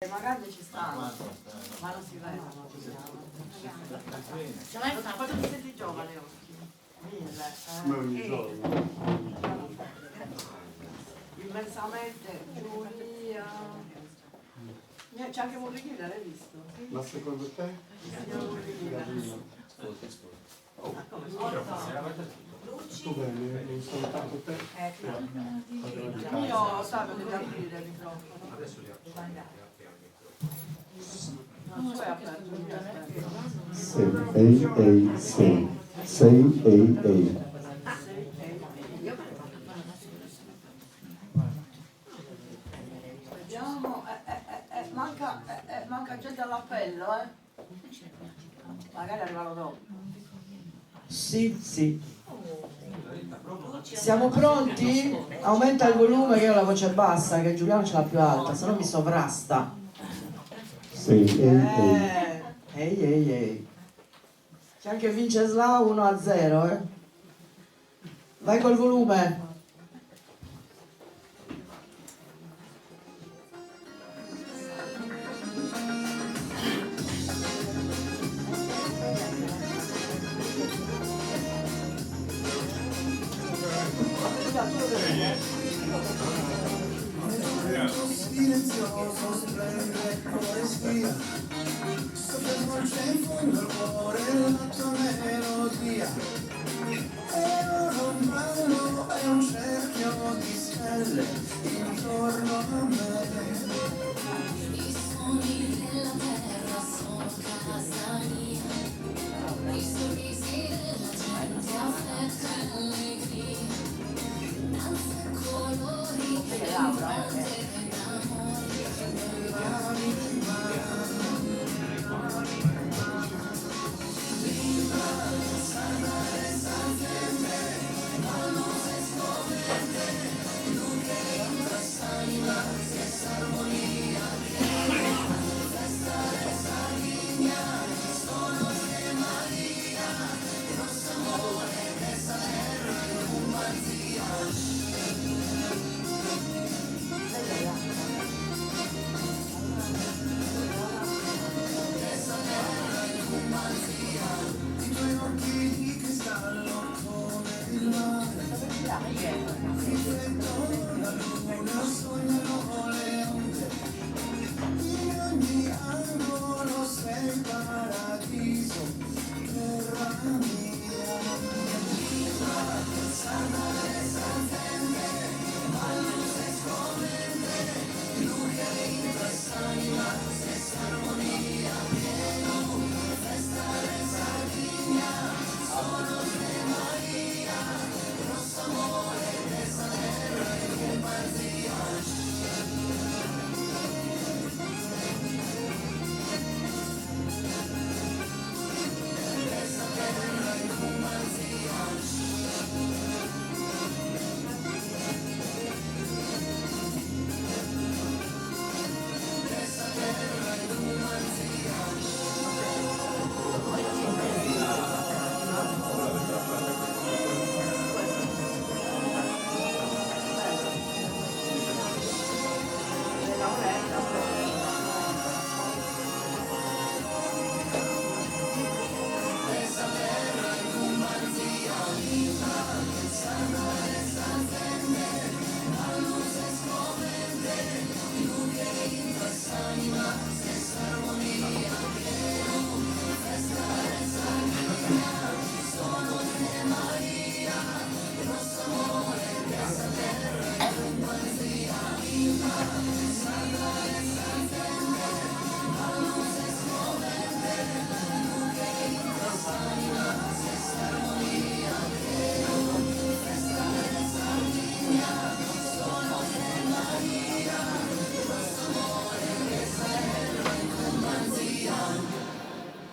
Magari ci stanno, ma non si vedono. Quanto ti senti giovane oggi? 1000. Ma ogni giorno. Immensamente Giulia. C'è anche Murrichilla, l'hai visto? Ma secondo te? Tu bene, non sono tanto te? Io stavo di aprire il microfono. Adesso li apro. Non so, è aperto, lui è aperto. 688. Vediamo, manca gente all'appello, Magari arrivano dopo. Sì, sì. Siamo pronti? Aumenta il volume che io ho la voce bassa, che Giuliano ce l'ha più alta, se no mi sovrasta. Ehi. C'è anche Vinceslao 1-0, Vai col volume. Silenzioso splende come spia, soffermoce in fondo al cuore la tua melodia. È oro umano, è un cerchio di stelle intorno a me. I suoni della terra sono casa mia, i sorrisi della gente, affetto e allegria, danza e colori, incontri ed I tuoi occhi di cristallo come il mare, riflettono la luna, sognano le onde. In ogni angolo sei paradiso, terra mia.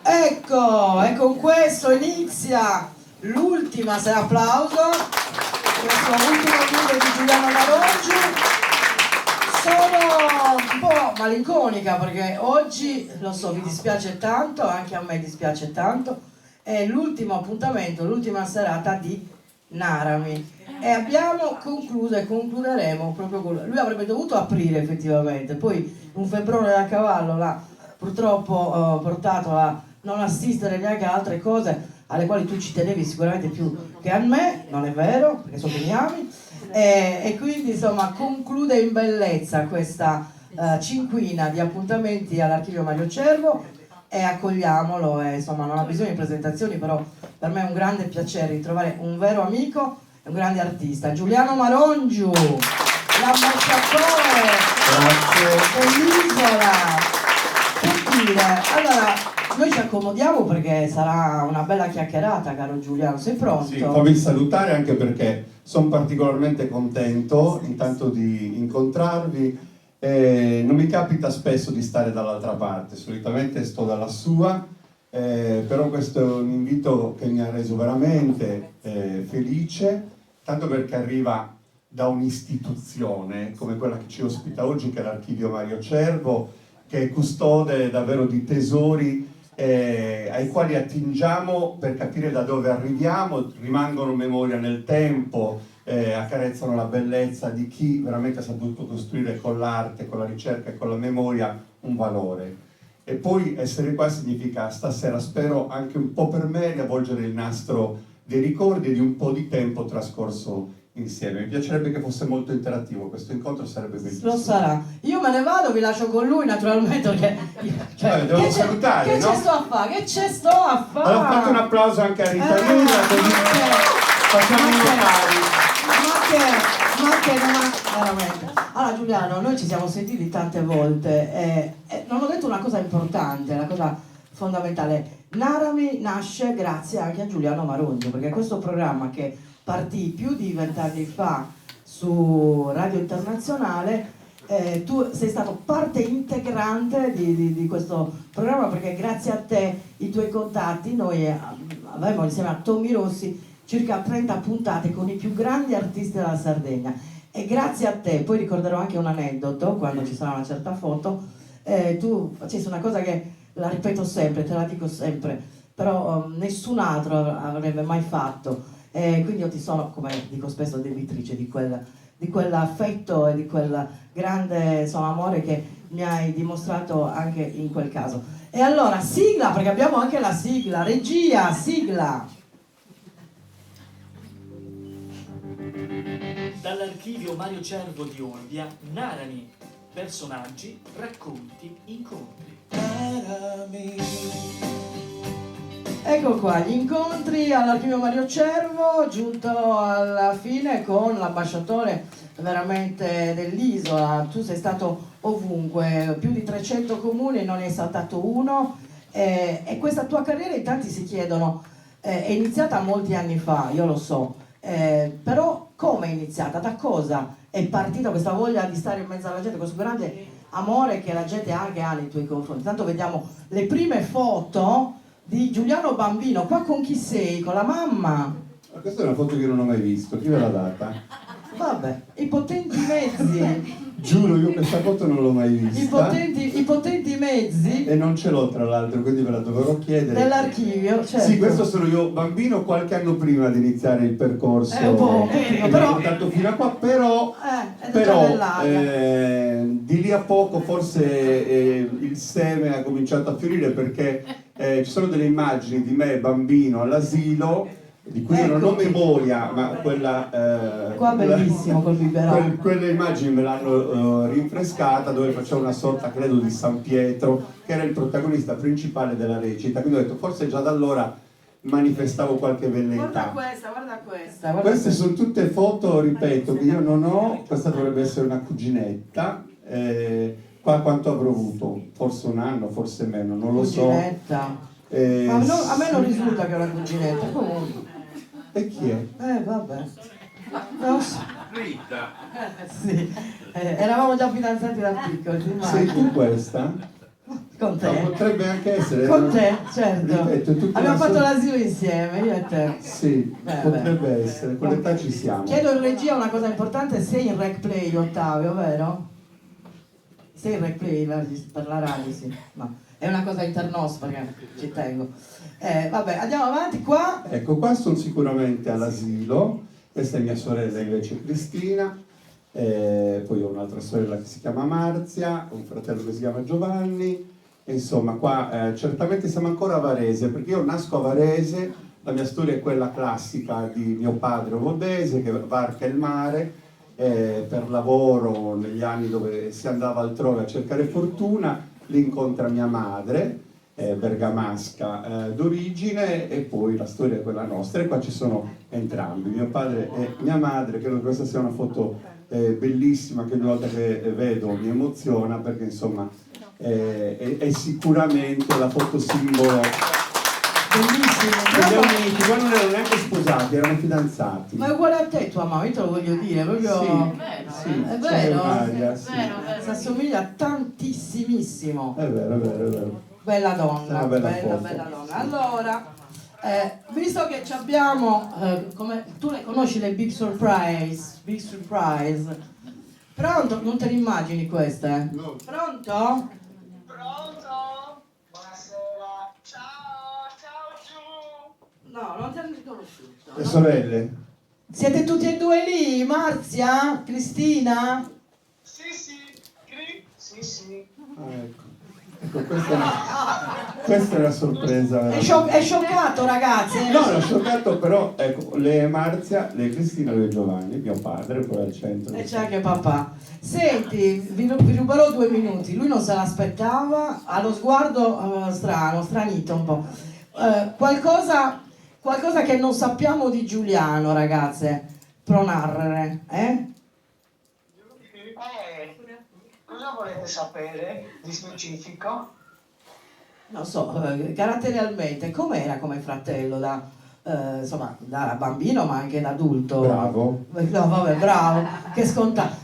Ecco, e con questo inizia l'ultima, se applauso, questo ultimo video di Giuliano Maroggi. Sono un po' malinconica perché oggi, lo so, vi dispiace tanto, anche a me dispiace tanto, è l'ultimo appuntamento, l'ultima serata di Narami. E abbiamo concluso e concluderemo proprio con lui. Lui avrebbe dovuto aprire effettivamente, poi un febbrone da cavallo l'ha purtroppo portato a non assistere neanche a altre cose alle quali tu ci tenevi sicuramente più che a me, non è vero, perché so che mi ami, e quindi insomma conclude in bellezza questa cinquina di appuntamenti all'Archivio Mario Cervo e accogliamolo, e insomma non ha bisogno di presentazioni, però per me è un grande piacere ritrovare un vero amico e un grande artista, Giuliano Marongiu, l'ambasciatore dell'isola. Che dire, allora noi ci accomodiamo perché sarà una bella chiacchierata, caro Giuliano, sei pronto? Sì, fammi salutare anche perché sono particolarmente contento intanto di incontrarvi. Non mi capita spesso di stare dall'altra parte, solitamente sto dalla sua, però questo è un invito che mi ha reso veramente felice, tanto perché arriva da un'istituzione come quella che ci ospita oggi, che è l'Archivio Mario Cervo, che è custode davvero di tesori ai quali attingiamo per capire da dove arriviamo, rimangono memoria nel tempo, accarezzano la bellezza di chi veramente ha saputo costruire con l'arte, con la ricerca e con la memoria un valore. E poi essere qua significa stasera, spero anche un po' per me, riavvolgere il nastro dei ricordi di un po' di tempo trascorso insieme. Mi piacerebbe che fosse molto interattivo questo incontro, sarebbe bellissimo. Lo sarà. Io me ne vado, vi lascio con lui naturalmente perché Vabbè, devo salutare, che no? ci sto a fare? Che ci sto a fare? Allora fate un applauso anche a Rita Lina, così facciamo i notari. Ma che non ha veramente. Allora Giuliano, noi ci siamo sentiti tante volte e non ho detto una cosa importante, la cosa fondamentale. Narami nasce grazie anche a Giuliano Marongiu, perché questo programma che partì più di 20 anni fa su Radio Internazionale, tu sei stato parte integrante di questo programma, perché grazie a te, i tuoi contatti, noi avevamo insieme a Tommy Rossi circa 30 puntate con i più grandi artisti della Sardegna, e grazie a te, poi ricorderò anche un aneddoto quando ci sarà una certa foto, tu facessi una cosa che la ripeto sempre, te la dico sempre, però nessun altro avrebbe mai fatto, quindi io ti sono, come dico spesso, debitrice di quell'affetto e di quel grande insomma, amore che mi hai dimostrato anche in quel caso. E allora sigla, perché abbiamo anche la sigla, regia, sigla. Dall'Archivio Mario Cervo di Olbia, Narani, personaggi, racconti, incontri. Ecco qua, gli incontri all'Archivio Mario Cervo, giunto alla fine con l'ambasciatore veramente dell'isola. Tu sei stato ovunque, più di 300 comuni, non ne hai saltato uno, e questa tua carriera in tanti si chiedono, è iniziata molti anni fa, io lo so, però come è iniziata? Da cosa è partita questa voglia di stare in mezzo alla gente, questo grande amore che la gente anche ha nei tuoi confronti? Tanto vediamo le prime foto di Giuliano bambino. Qua con chi sei? Con la mamma? Ma questa è una foto che non ho mai visto, chi ve l'ha data? Vabbè, i potenti mezzi. Giuro, io questa foto non l'ho mai vista. I potenti mezzi E non ce l'ho tra l'altro, quindi ve la dovrò chiedere. dell'archivio, certo. Sì, questo sono io bambino qualche anno prima di iniziare il percorso. È un po' che mi però ha portato fino a qua, però è già nell'aria. di lì a poco forse il seme ha cominciato a fiorire, perché ci sono delle immagini di me bambino all'asilo di cui io non ho memoria, ma quella Qua bellissimo col biberone. quelle immagini me l'hanno rinfrescata, dove facevo una sorta, credo, di San Pietro, che era il protagonista principale della recita, quindi ho detto forse già da allora manifestavo qualche velleità. Guarda questa, guarda questa. Guarda Queste sono tutte foto, ripeto, che io non ho. Questa dovrebbe essere una cuginetta. Qua quanto avrò avuto? Forse un anno, forse meno, non lo so. cuginetta. Ma a me non risulta che è una cuginetta, comunque. E chi è? Vabbè. Non so. Rita. Sì. Eravamo già fidanzati da piccoli, ti Sei immagini? tu questa? Con No, te? potrebbe anche essere. Con te, certo. Ripeto, è tutta Abbiamo una fatto sorta- l'asilo insieme, io e te. Sì, Beh, potrebbe beh. essere, con l'età ci siamo. Chiedo in regia una cosa importante, sei in rec play, Ottavio, vero? Sei in rec play per la radio, sì. No. È una cosa internos perché ci tengo. Vabbè, andiamo avanti qua. Ecco, qua sono sicuramente all'asilo. Questa è mia sorella invece Cristina, poi ho un'altra sorella che si chiama Marzia, un fratello che si chiama Giovanni, e insomma qua certamente siamo ancora a Varese, perché io nasco a Varese, la mia storia è quella classica di mio padre ovodese che varca il mare per lavoro negli anni dove si andava altrove a cercare fortuna, lì incontra mia madre, bergamasca d'origine, e poi la storia è quella nostra, e qua ci sono entrambi, mio padre e mia madre. Credo che questa sia una foto bellissima che ogni volta che vedo mi emoziona, perché insomma è sicuramente la foto simbolo degli uniti, quando non erano neanche sposati, erano fidanzati. Ma è uguale a te tua mamma, io te lo voglio dire, proprio... Sì, è c'è vero? un'aria, sì. Si assomiglia tantissimissimo. È vero, è vero, è vero. Bella donna, Una bella bella, foto. bella donna. Allora, visto che ci abbiamo, come tu le conosci le Big Surprise, pronto? Non te le immagini queste? No. Pronto? Pronto? Buonasera. Ciao, ciao Giù. No, non ti hanno riconosciuto. Le sorelle? Siete tutti e due lì? Marzia? Cristina? Sì, sì. Sì, sì. Ah, ecco. Ecco, questa è una sorpresa. È scioccato, ragazzi? No, l'ho scioccato, però ecco, le Marzia, le Cristina e le Giovanni, mio padre, poi al centro. E c'è anche papà. Senti, vi ruberò 2 minuti. Lui non se l'aspettava, ha lo sguardo strano, stranito un po'. Qualcosa che non sappiamo di Giuliano, ragazze. Pronarrere, eh? Cosa volete sapere di specifico? Non so, caratterialmente, com'era come fratello insomma, da bambino ma anche da adulto? Bravo. No, vabbè, bravo, che scontato.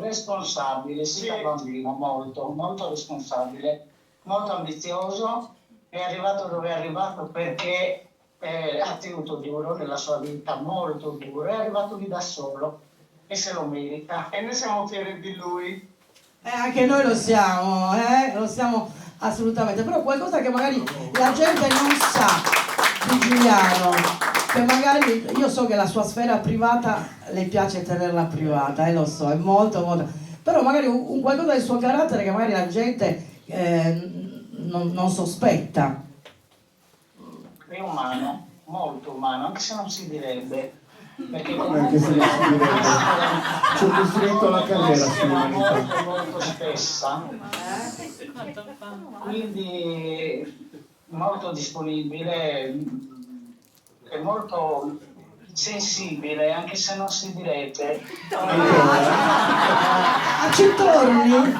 Responsabile, sì, da bambino, molto, molto responsabile, molto ambizioso. È arrivato dove è arrivato perché ha tenuto duro nella sua vita, molto duro, è arrivato lì da solo e se lo merita. E noi siamo fieri di lui. Anche noi lo siamo assolutamente, però qualcosa che magari la gente non sa di Giuliano, che magari io so che la sua sfera privata le piace tenerla privata, lo so, è molto, però magari un qualcosa del suo carattere che magari la gente non sospetta. È umano, molto umano, anche se non si direbbe. Perché Anche se non si direbbe. Ci ho costruito la carriera sull'umanità. molto, molto spessa, quindi molto disponibile e molto sensibile, anche se non si direbbe. Ci torni?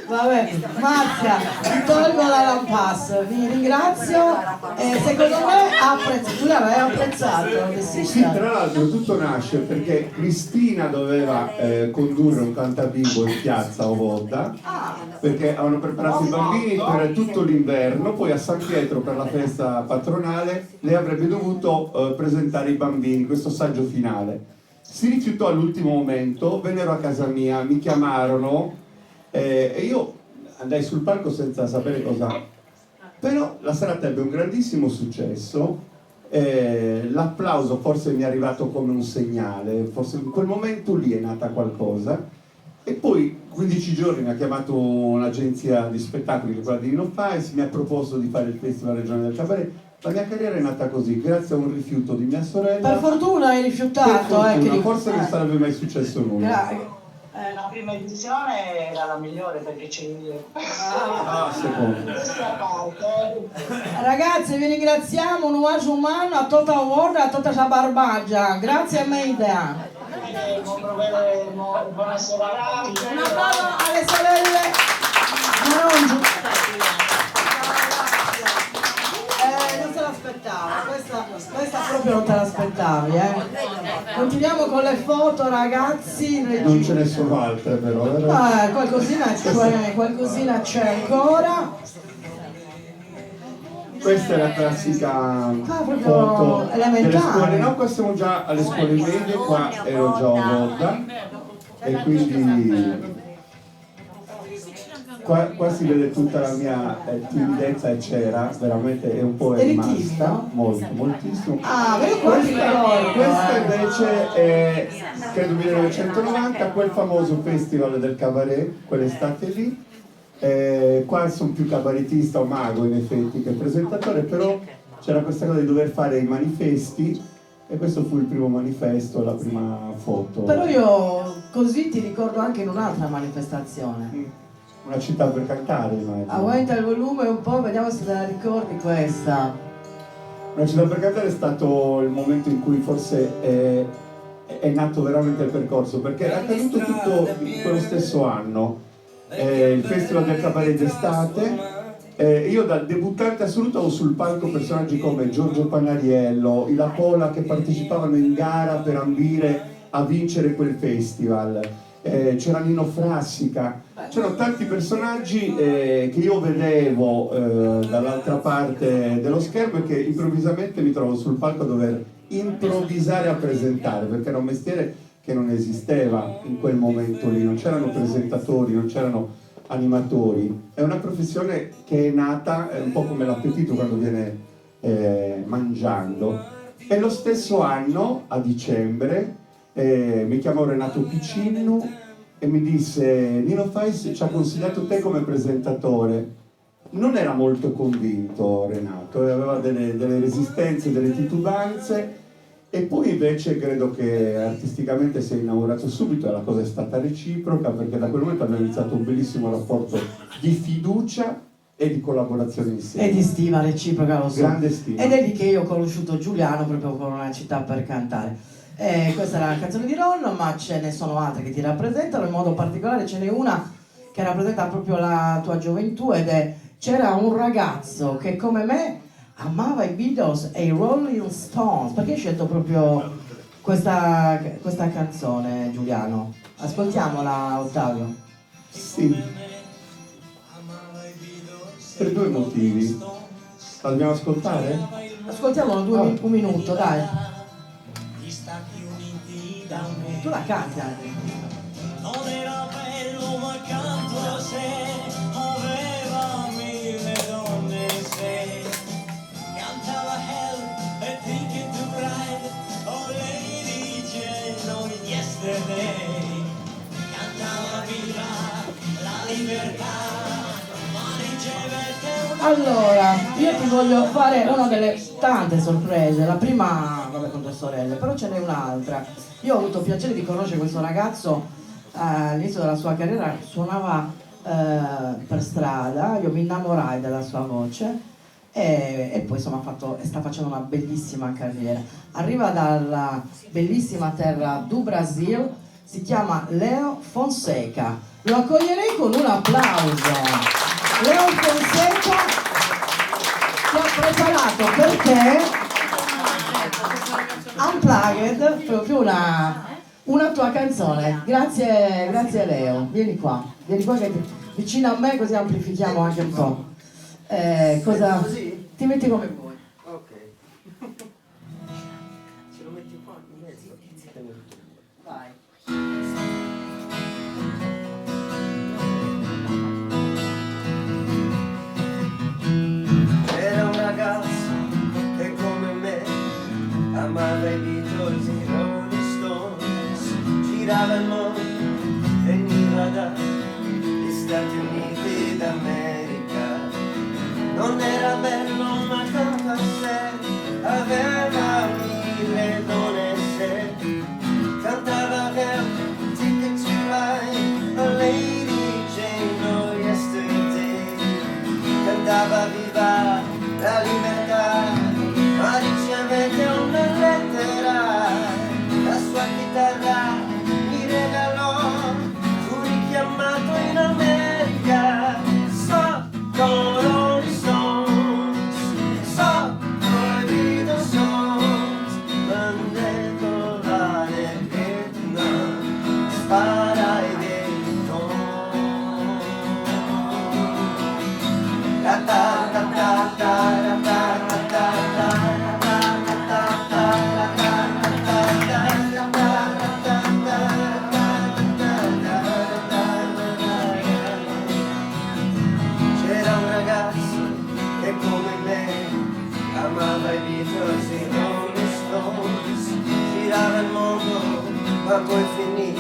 Vabbè, Marzia, ti tolgo la Lampass, vi ringrazio e secondo me tu l'avrai apprezzato. Che Sì, tra l'altro tutto nasce perché Cristina doveva condurre un cantabibo in piazza Ovolda, perché avevano preparato i bambini per tutto l'inverno, poi a San Pietro per la festa patronale lei avrebbe dovuto presentare i bambini, questo saggio finale. Si rifiutò all'ultimo momento, vennero a casa mia, mi chiamarono e io andai sul palco senza sapere cosa. Però la serata ebbe un grandissimo successo, l'applauso forse mi è arrivato come un segnale, forse in quel momento lì è nata qualcosa. E poi 15 giorni mi ha chiamato un'agenzia di spettacoli, che è quella di Nino Fais, mi ha proposto di fare il Festival Regionale del Cabaret. La mia carriera è nata così, grazie a un rifiuto di mia sorella. Per fortuna hai Per rifiutato, fortuna, forse non sarebbe mai successo nulla. La prima edizione era la migliore perché c'eri io. Secondo. Ragazzi, vi ringraziamo, un omaggio umano a tutta la world e a tutta la barbaggia. Grazie a Meida. Buonasera a tutti. Un applauso alle sorelle Marongi. Non se l'aspettava, questa proprio non te l'aspettavi, Continuiamo con le foto, ragazzi. Non ce ne sono altre però, vero? Qualcosina c'è ancora. Questa è la classica proprio foto delle elementare. scuole, no, qua siamo già alle scuole medie, qua ero già a Volda e quindi qua si vede tutta la mia timidezza e c'era, veramente è un po' Eri rimasta, timido? molto, moltissimo. Ah, vedo qua ti ricordo. Questo invece è, credo 1990, quel famoso festival del cabaret, quell'estate lì. Qua sono più cabaretista o mago in effetti che presentatore, però c'era questa cosa di dover fare i manifesti e questo fu il primo manifesto, la prima foto. Però io così ti ricordo anche in un'altra manifestazione. Una città per cantare, immagino. Aumenta il volume un po', vediamo se te la ricordi questa. Una città per cantare è stato il momento in cui forse è nato veramente il percorso, perché è accaduto tutto in quello stesso anno. Il Festival del Cabaret d'estate. Io da debuttante assoluto avevo sul palco personaggi come Giorgio Panariello, Ila Pola che partecipavano in gara per ambire a vincere quel festival. C'era Nino Frassica, c'erano tanti personaggi che io vedevo dall'altra parte dello schermo e che improvvisamente mi trovo sul palco a dover improvvisare a presentare, perché era un mestiere che non esisteva in quel momento lì, non c'erano presentatori, non c'erano animatori. È una professione che è nata un po' come l'appetito quando viene mangiando. E lo stesso anno, a dicembre, mi chiamò Renato Piccinnu e mi disse: Nino Fais ci ha consigliato te come presentatore. Non era molto convinto Renato, aveva delle resistenze, delle titubanze, e poi invece credo che artisticamente si è inaugurato subito e la cosa è stata reciproca, perché da quel momento abbiamo iniziato un bellissimo rapporto di fiducia e di collaborazione insieme. E di stima reciproca, lo so. Grande stima. Ed è lì che io ho conosciuto Giuliano proprio con Una città per cantare. Questa era la canzone di Ron, ma ce ne sono altre che ti rappresentano, in modo particolare ce n'è una che rappresenta proprio la tua gioventù ed è: c'era un ragazzo che come me amava i Beatles e i Rolling Stones. Perché hai scelto proprio questa canzone, Giuliano? Ascoltiamola, Ottavio. Sì, per due motivi. La dobbiamo ascoltare? Ascoltiamolo un minuto, dai. Tu la canti anche. Non era bello ma accanto a sé aveva 1000 donne se cantava Help e Ticket to Ride, oh Lady Jane on Yesterday, cantava Viva la libertà, ma ricevette una... Allora, io ti voglio fare una delle tante sorprese. La prima, vabbè, con tue sorelle, però ce n'è un'altra. Io ho avuto piacere di conoscere questo ragazzo all'inizio della sua carriera, suonava per strada, io mi innamorai della sua voce e poi insomma sta facendo una bellissima carriera. Arriva dalla bellissima terra do Brasil, si chiama Leo Fonseca. Lo accoglierei con un applauso. Leo Fonseca ti ha preparato per te Unplugged, proprio una tua canzone. Grazie Leo, vieni qua che vicino a me, così amplifichiamo anche un po'. Cosa? Ti metti come vuoi. Ok. Ce lo metti qua in mezzo. Vai. Era un ragazzo che come me amava i Beatles e i Rolling Stones, girava il mondo, veniva dagli Stati Uniti d'America. Non era bello ma accanto a sé aveva 1000 donne se cantava Help, Ticket to Ride, a Lady Jane or Yesterday, cantava Viva la libertà, ma ricevette una lettera, la sua chitarra mi regalò, fu richiamato in America, so con Rolling Stone, ma poi finì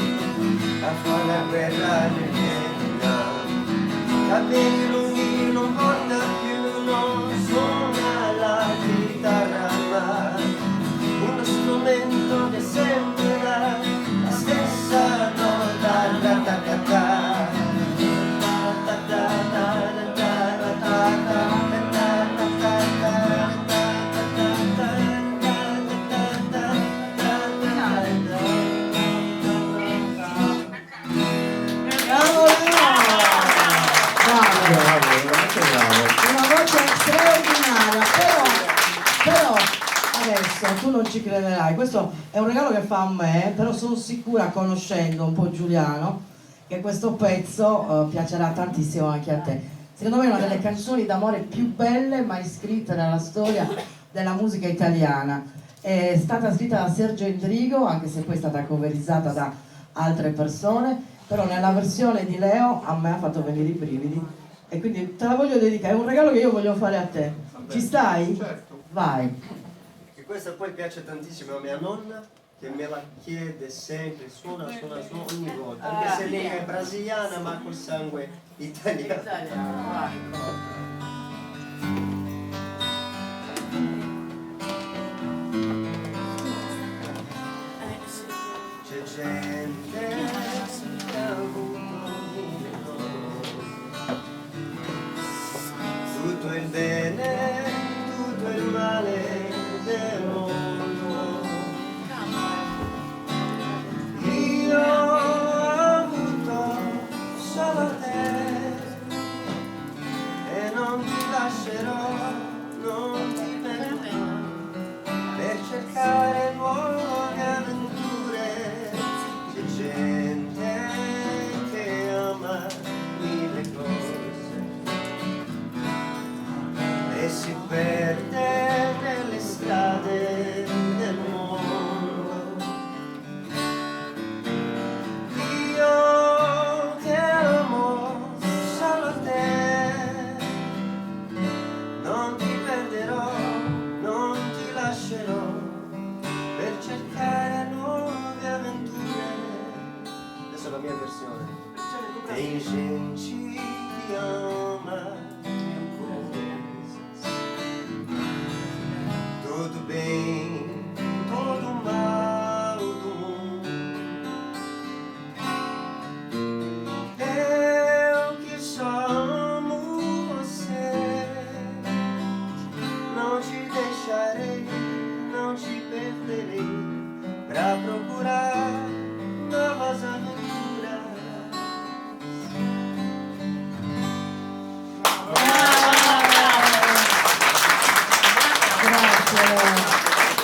a fare la guerra argentina. Capelli lunghi non porta più, non suona la chitarra, ma uno strumento che sembra la stessa nota, ta ta ta ta. Bravo Leo! Una voce straordinaria, però adesso tu non ci crederai, questo è un regalo che fa a me, però sono sicura, conoscendo un po' Giuliano, che questo pezzo piacerà tantissimo anche a te. Secondo me è una delle canzoni d'amore più belle mai scritte nella storia della musica italiana. È stata scritta da Sergio Endrigo, anche se poi è stata coverizzata da altre persone, però nella versione di Leo a me ha fatto venire i brividi e quindi te la voglio dedicare, è un regalo che io voglio fare a te. Ci stai? Certo. Vai. E questa poi piace tantissimo a mia nonna, che me la chiede sempre, suona ogni volta, anche se lei è brasiliana ma col sangue italiano. C'è gente che ha avuto mille cose, tutto il bene, tutto il male del mondo. Io ho avuto solo te e non ti lascerò, non ti perderò, per cercare nuove avventure. C'è gente che ama mille cose e si perde nelle strade del mondo. Io che amo solo te, non ti perderò, non ti lascerò, per cercare nuove avventure. Questa è la mia versione. Tem gente que ama coisas, todo bem, todo mal do mundo. Eu que só amo você, não te deixarei, não te perderei, pra procurar novas aventuras.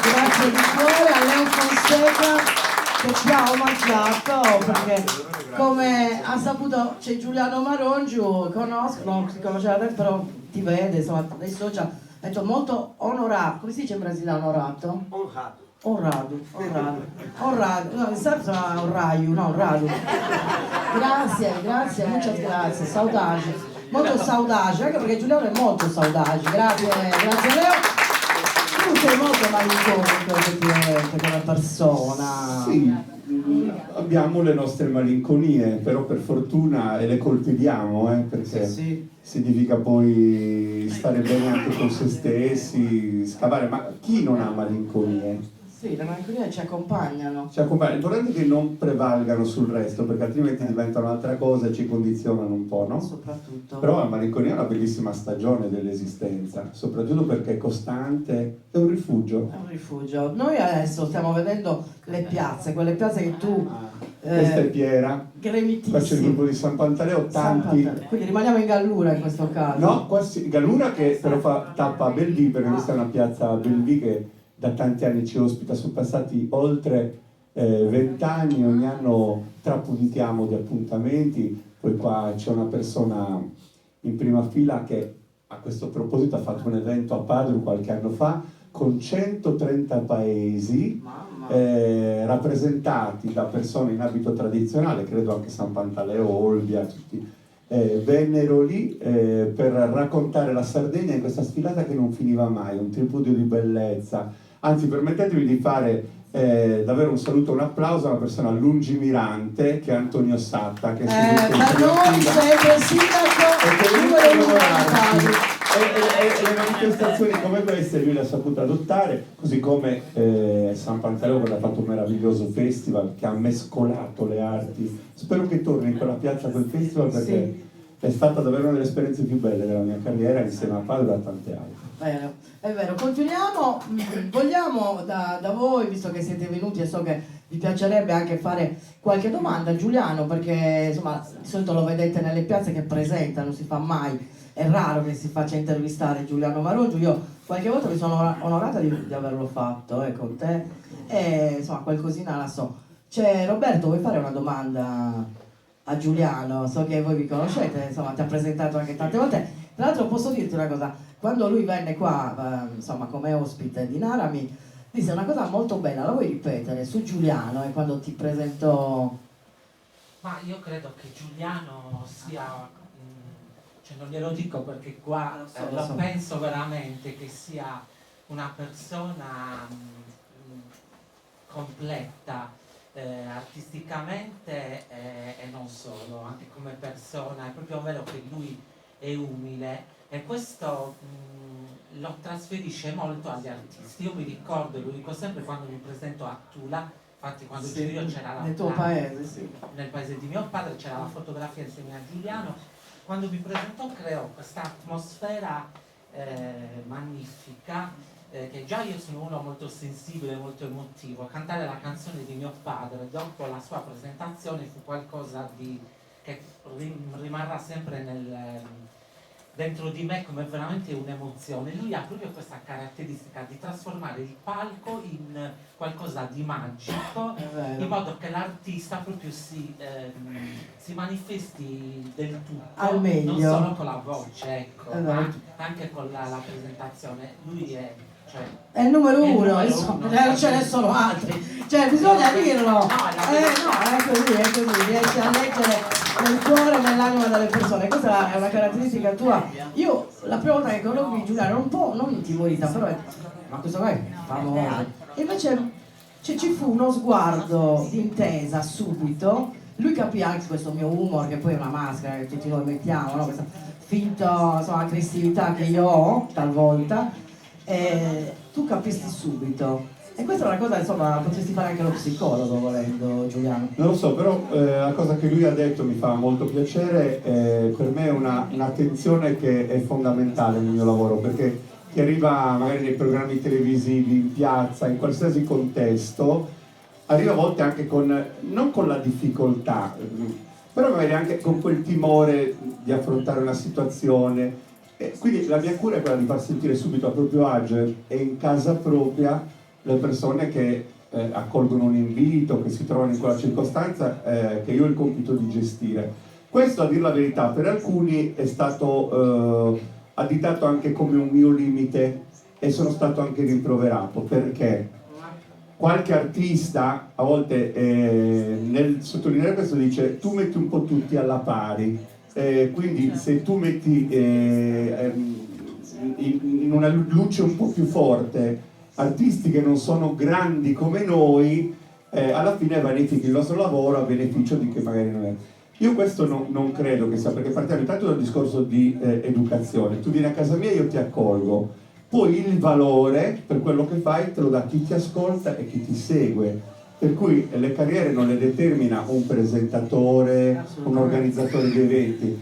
Grazie di cuore a Leo Fonseca che ci ha omaggiato, perché come ha saputo c'è Giuliano Marongiu, conosco, non si conosceva te, però ti vede, insomma, dai social, ha detto molto onorato, come si dice in brasiliano onorato? Honrado. Honrado, no, in serbo sono honraio, no, honrado. Grazie, muchas gracias, saudade, molto saudade, anche perché Giuliano è molto saudade, grazie Leo. Tu sei molto malinconico effettivamente come persona. Sì, abbiamo le nostre malinconie, però per fortuna e le coltiviamo, perché Sì. significa poi stare bene anche con se stessi, scavare. Ma chi non ha malinconie? Sì, le malinconie ci accompagnano. Ci accompagna. L'importante è che non prevalgano sul resto, perché altrimenti diventano un'altra cosa e ci condizionano un po', no? Soprattutto. Però la malinconia è una bellissima stagione dell'esistenza, soprattutto perché è costante, è un rifugio. È un rifugio. Noi adesso stiamo vedendo le piazze, quelle piazze che tu Questa è Piera, qua c'è il gremitissimi. gruppo di San Pantaleo, tanti. Quindi rimaniamo in Gallura in questo caso. No, qua Gallura che però fa tappa a Bellevue, perché questa è una piazza a Bellevue che da tanti anni ci ospita, sono passati oltre 20 anni, ogni anno trapuntiamo di appuntamenti, poi qua c'è una persona in prima fila che a questo proposito ha fatto un evento a Padova qualche anno fa con 130 paesi rappresentati da persone in abito tradizionale, credo anche San Pantaleo, Olbia, tutti. Vennero lì per raccontare la Sardegna in questa sfilata che non finiva mai, un tripudio di bellezza. Anzi, permettetemi di fare Davvero un saluto, un applauso a una persona lungimirante che è Antonio Satta, che è seduto in Per noi sei il sindaco e che lui numero uno onorarci. della E le manifestazioni come queste lui le ha sapute adottare, così come San Pantaleo ha fatto un meraviglioso festival che ha mescolato le arti. Spero che torni in quella piazza quel festival, perché è stata davvero una delle esperienze più belle della mia carriera, insieme a Padova e a tante altre. È vero, continuiamo. Vogliamo da voi, visto che siete venuti e so che vi piacerebbe anche fare qualche domanda a Giuliano, perché insomma di solito lo vedete nelle piazze che presenta, non si fa mai, è raro che si faccia intervistare Giuliano Marongio. Io qualche volta mi sono onorata di averlo fatto con te, e insomma qualcosina la so. Roberto, vuoi fare una domanda a Giuliano? So che voi vi conoscete, insomma ti ha presentato anche tante volte. Tra l'altro posso dirti una cosa, quando lui venne qua insomma come ospite di Narami, disse una cosa molto bella, la vuoi ripetere su Giuliano e quando ti presentò? Ma io credo che Giuliano sia, cioè non glielo dico perché qua lo so. penso veramente che sia una persona completa, artisticamente e non solo, anche come persona. È proprio vero che lui è umile e questo lo trasferisce molto agli artisti. Io mi ricordo, lo dico sempre quando mi presento a Tula, infatti quando Sì, io c'era nel tuo paese, sì. nel paese di mio padre c'era la fotografia insieme a Giuliano. Quando mi presentò creò questa atmosfera magnifica, che già io sono uno molto sensibile, molto emotivo. Cantare la canzone di mio padre dopo la sua presentazione fu qualcosa che rimarrà sempre dentro di me come veramente un'emozione. Lui ha proprio questa caratteristica di trasformare il palco in qualcosa di magico, in modo che l'artista proprio si manifesti del tutto, al meglio, non solo con la voce, ecco, ma anche con la presentazione. Lui è il numero è il uno, numero insomma, uno. non ce ne sono altri, cioè bisogna dirlo. No, è così, riesci a leggere nel cuore e nell'anima delle persone. Questa è una caratteristica tua. Io la prima volta che conobbi Giuliano ero un po' non intimorita, però ma questo qua è famoso. E invece ci fu uno sguardo di intesa subito. Lui capì anche questo mio humor, che poi è una maschera che tutti noi mettiamo, no? Questa finta, insomma, aggressività che io ho talvolta. Tu capisti subito, e questa è una cosa, insomma, potresti fare anche lo psicologo volendo, Giuliano. Non lo so, però la cosa che lui ha detto mi fa molto piacere. Per me è un'attenzione che è fondamentale nel mio lavoro, perché chi arriva magari nei programmi televisivi, in piazza, in qualsiasi contesto, arriva a volte anche non con la difficoltà, però magari anche con quel timore di affrontare una situazione. Quindi la mia cura è quella di far sentire subito a proprio agio e in casa propria le persone che accolgono un invito, che si trovano in quella circostanza, che io ho il compito di gestire. Questo, a dir la verità, per alcuni è stato additato anche come un mio limite, e sono stato anche rimproverato, perché qualche artista a volte nel sottolineare questo dice: tu metti un po' tutti alla pari. Quindi se tu metti in una luce un po' più forte artisti che non sono grandi come noi, alla fine vanifichi il nostro lavoro a beneficio di chi magari non è. Io questo non credo che sia, perché partiamo intanto dal discorso di educazione. Tu vieni a casa mia e io ti accolgo, poi il valore per quello che fai te lo dà chi ti ascolta e chi ti segue. Per cui le carriere non le determina un presentatore, un organizzatore di eventi.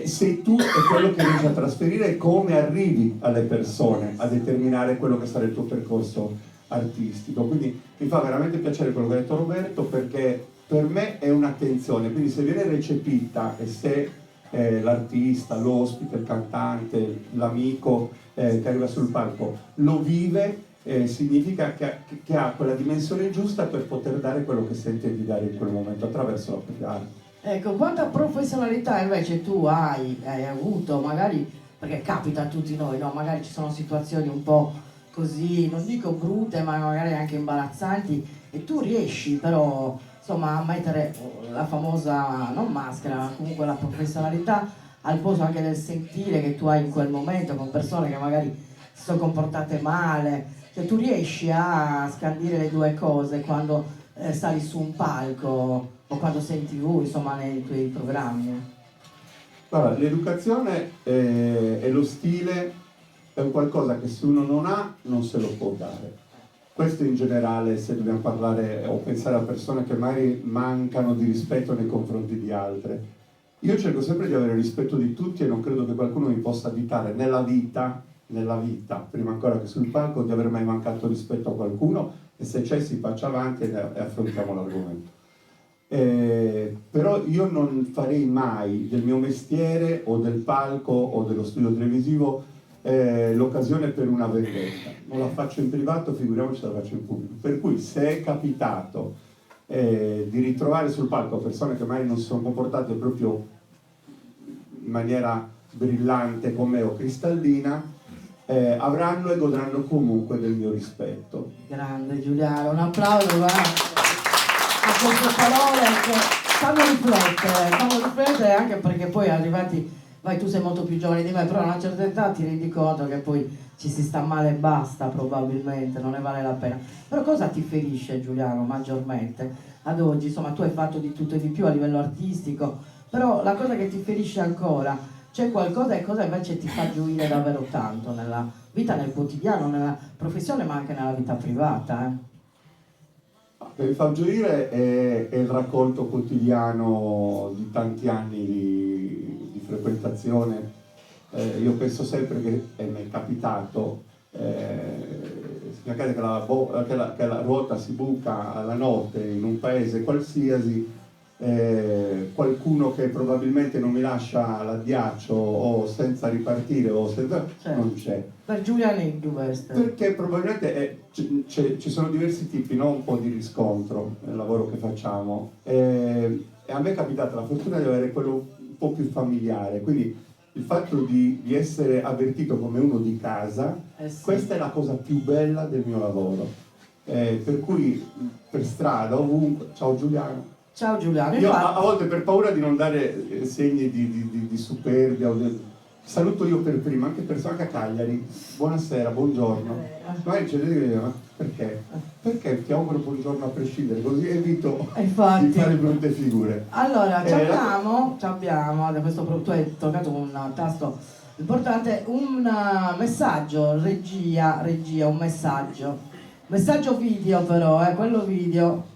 Sei tu e quello che riesci a trasferire e come arrivi alle persone a determinare quello che sarà il tuo percorso artistico. Quindi mi fa veramente piacere quello che ha detto Roberto, perché per me è un'attenzione. Quindi se viene recepita, e se l'artista, l'ospite, il cantante, l'amico che arriva sul palco lo vive, significa che ha quella dimensione giusta per poter dare quello che sente di dare in quel momento attraverso la propria arte. Ecco, quanta professionalità invece tu hai avuto, magari, perché capita a tutti noi, no? Magari ci sono situazioni un po' così, non dico brutte, ma magari anche imbarazzanti, e tu riesci però, insomma, a mettere la famosa, non maschera, ma comunque la professionalità al posto anche del sentire che tu hai in quel momento con persone che magari sono comportate male. Cioè, tu riesci a scandire le due cose quando sali su un palco o quando sei in TV, insomma, nei tuoi programmi? Guarda, l'educazione e lo stile è un qualcosa che se uno non ha, non se lo può dare. Questo in generale, se dobbiamo parlare o pensare a persone che magari mancano di rispetto nei confronti di altre. Io cerco sempre di avere rispetto di tutti e non credo che qualcuno mi possa additare nella vita, prima ancora che sul palco, di aver mai mancato rispetto a qualcuno, e se c'è si faccia avanti e affrontiamo l'argomento. Però io non farei mai del mio mestiere o del palco o dello studio televisivo l'occasione per una vendetta. Non la faccio in privato, figuriamoci se la faccio in pubblico. Per cui se è capitato di ritrovare sul palco persone che magari non si sono comportate proprio in maniera brillante con me o cristallina, avranno e godranno comunque del mio rispetto. Grande Giuliano, un applauso va a queste parole che fanno riflettere anche perché poi arrivati, vai, tu sei molto più giovane di me, però a una certa età ti rendi conto che poi ci si sta male e basta, probabilmente, non ne vale la pena. Però cosa ti ferisce, Giuliano, maggiormente ad oggi? Insomma, tu hai fatto di tutto e di più a livello artistico, però la cosa che ti ferisce ancora, c'è qualcosa e cosa invece ti fa gioire davvero tanto nella vita, nel quotidiano, nella professione, ma anche nella vita privata? Che mi fa gioire è il raccolto quotidiano di tanti anni di frequentazione. Io penso sempre che mi è capitato, magari che la ruota si buca alla notte in un paese qualsiasi, qualcuno che probabilmente non mi lascia l'addiaccio o senza ripartire o senza... Certo. Non c'è. Per Giuliano questo. Perché probabilmente ci sono diversi tipi, no? Un po' di riscontro nel lavoro che facciamo. E a me è capitata la fortuna di avere quello un po' più familiare, quindi il fatto di essere avvertito come uno di casa, Sì. questa è la cosa più bella del mio lavoro. Per cui per strada, ovunque, ciao Giuliano. Ciao Giuliano, Io infatti, a volte per paura di non dare segni di superbia, saluto io per prima, anche persone a Cagliari, buonasera, buongiorno. Magari c'è gente che dice, ma perché? Perché ti auguro buongiorno a prescindere, così evito infatti. di fare brutte figure. Allora, ci abbiamo, da questo tu hai toccato un tasto importante, un messaggio, regia, un messaggio video però, quello video,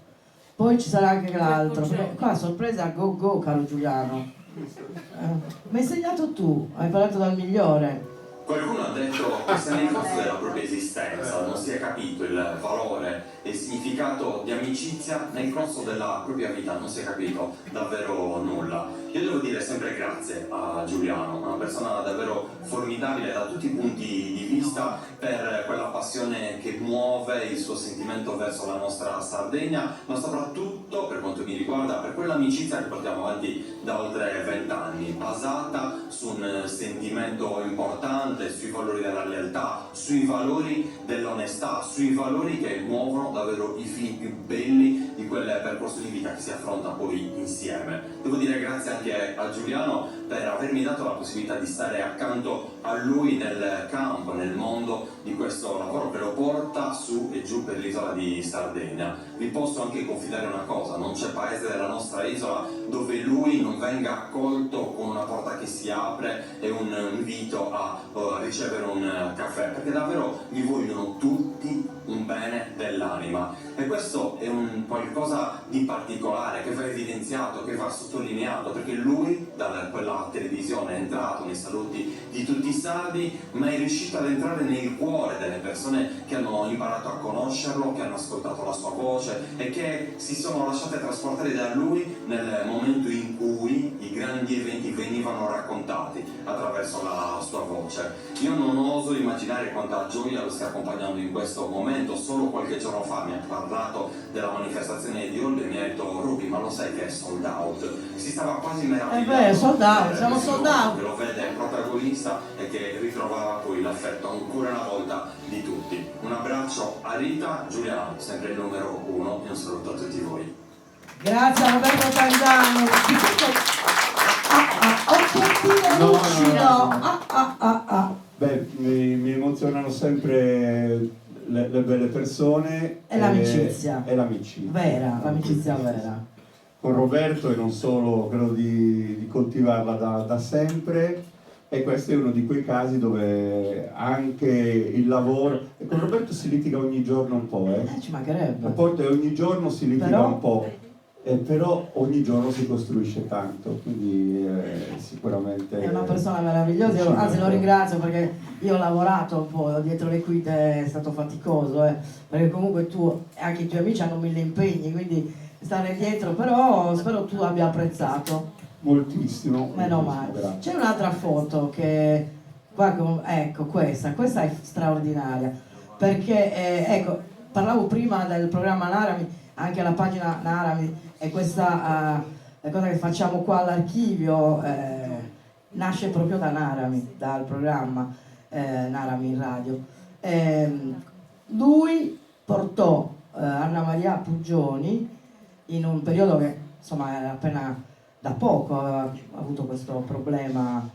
poi ci sarà anche l'altro, perché qua sorpresa go, caro Giuliano. Mi hai insegnato tu, hai parlato dal migliore. Qualcuno ha detto che se nel corso della propria esistenza non si è capito il valore e il significato di amicizia, nel corso della propria vita non si è capito davvero nulla. Io devo dire sempre grazie a Giuliano, una persona davvero formidabile da tutti i punti di vista, per quella passione che muove il suo sentimento verso la nostra Sardegna, ma soprattutto, per quanto mi riguarda, per quell'amicizia che portiamo avanti da oltre 20 anni, basata su un sentimento importante, sui valori della lealtà, sui valori dell'onestà, sui valori che muovono davvero i fili più belli di quel percorso di vita che si affronta poi insieme. Devo dire grazie anche a Giuliano per avermi dato la possibilità di stare accanto a lui nel campo, nel mondo di questo lavoro che lo porta su e giù per l'isola di Sardegna. Vi posso anche confidare una cosa, non c'è paese della nostra isola dove lui non venga accolto con una porta che si apre e un invito a ricevere un caffè, perché davvero gli vogliono tutti un bene dell'anima, e questo è un qualcosa di particolare che va evidenziato, che va sottolineato, perché lui da quella televisione è entrato nei saluti di tutti i sardi, ma è riuscito ad entrare nel cuore delle persone che hanno imparato a conoscerlo, che hanno ascoltato la sua voce e che si sono lasciate trasportare da lui nel momento in cui i grandi eventi venivano raccontati attraverso la sua voce. Io non oso immaginare quanta gioia lo stia accompagnando in questo momento. Solo qualche giorno fa mi ha parlato della manifestazione di Olbia e mi ha detto: Ruby, ma lo sai che è sold out? Si stava quasi meravigliando. È vero, sold out, siamo sold out. Che lo vede protagonista e che ritrovava poi l'affetto ancora una volta di tutti. Un abbraccio a Rita, Giuliano, sempre il numero 1, e un saluto a tutti voi. Grazie a Roberto Tanzano. Obiettivo lucido. Beh, mi emozionano sempre le belle persone E l'amicizia. e l'amicizia. Vera, l'amicizia vera. Con Roberto, e non solo, credo di coltivarla da sempre, e questo è uno di quei casi dove anche il lavoro, e con Roberto si litiga ogni giorno un po', Ci mancherebbe. il rapporto è ogni giorno si litiga Però- un po', però ogni giorno si costruisce tanto, quindi sicuramente È una persona meravigliosa, io, anzi lo ringrazio perché io ho lavorato un po' dietro le quinte, è stato faticoso, perché comunque tu e anche i tuoi amici hanno 1000 impegni, quindi stare dietro, però spero tu abbia apprezzato. moltissimo. Meno moltissimo, male. grazie. C'è un'altra foto che, ecco questa è straordinaria, perché ecco, parlavo prima del programma Narami, anche la pagina Narami e questa cosa che facciamo qua all'archivio nasce proprio da Narami, dal programma Narami in radio. Lui portò Anna Maria Puggioni in un periodo che insomma era appena da poco, aveva avuto questo problema,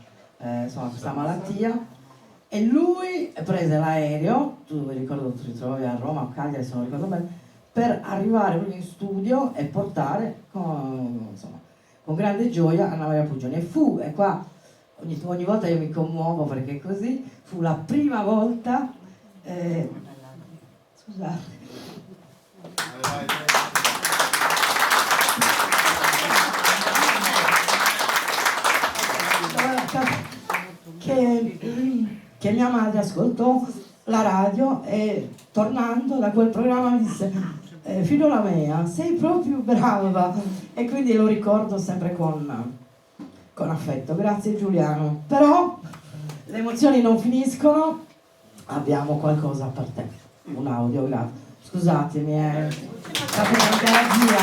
insomma questa malattia, e lui prese l'aereo, tu mi ricordo tu ti trovavi a Roma o Cagliari se non ricordo bene, per arrivare proprio in studio e portare con grande gioia Anna Maria Puggioni, e qua ogni volta io mi commuovo perché così fu la prima volta, scusate, che mia madre ascoltò la radio e tornando da quel programma mi disse figliola mia, sei proprio brava, e quindi lo ricordo sempre con affetto. Grazie Giuliano, però le emozioni non finiscono, abbiamo qualcosa per te, un audio, grazie. Scusatemi, capitano della zia.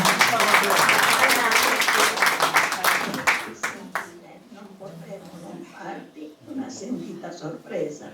Non potevo non farti una sentita sorpresa,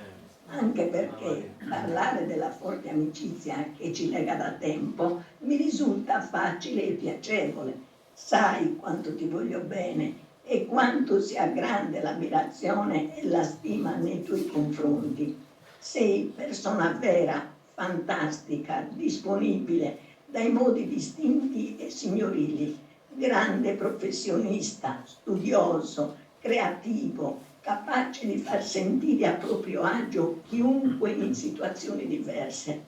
anche perché parlare della forte amicizia che ci lega da tempo mi risulta facile e piacevole. Sai quanto ti voglio bene e quanto sia grande l'ammirazione e la stima nei tuoi confronti. Sei persona vera, fantastica, disponibile, dai modi distinti e signorili, grande professionista, studioso, creativo, capace di far sentire a proprio agio chiunque in situazioni diverse.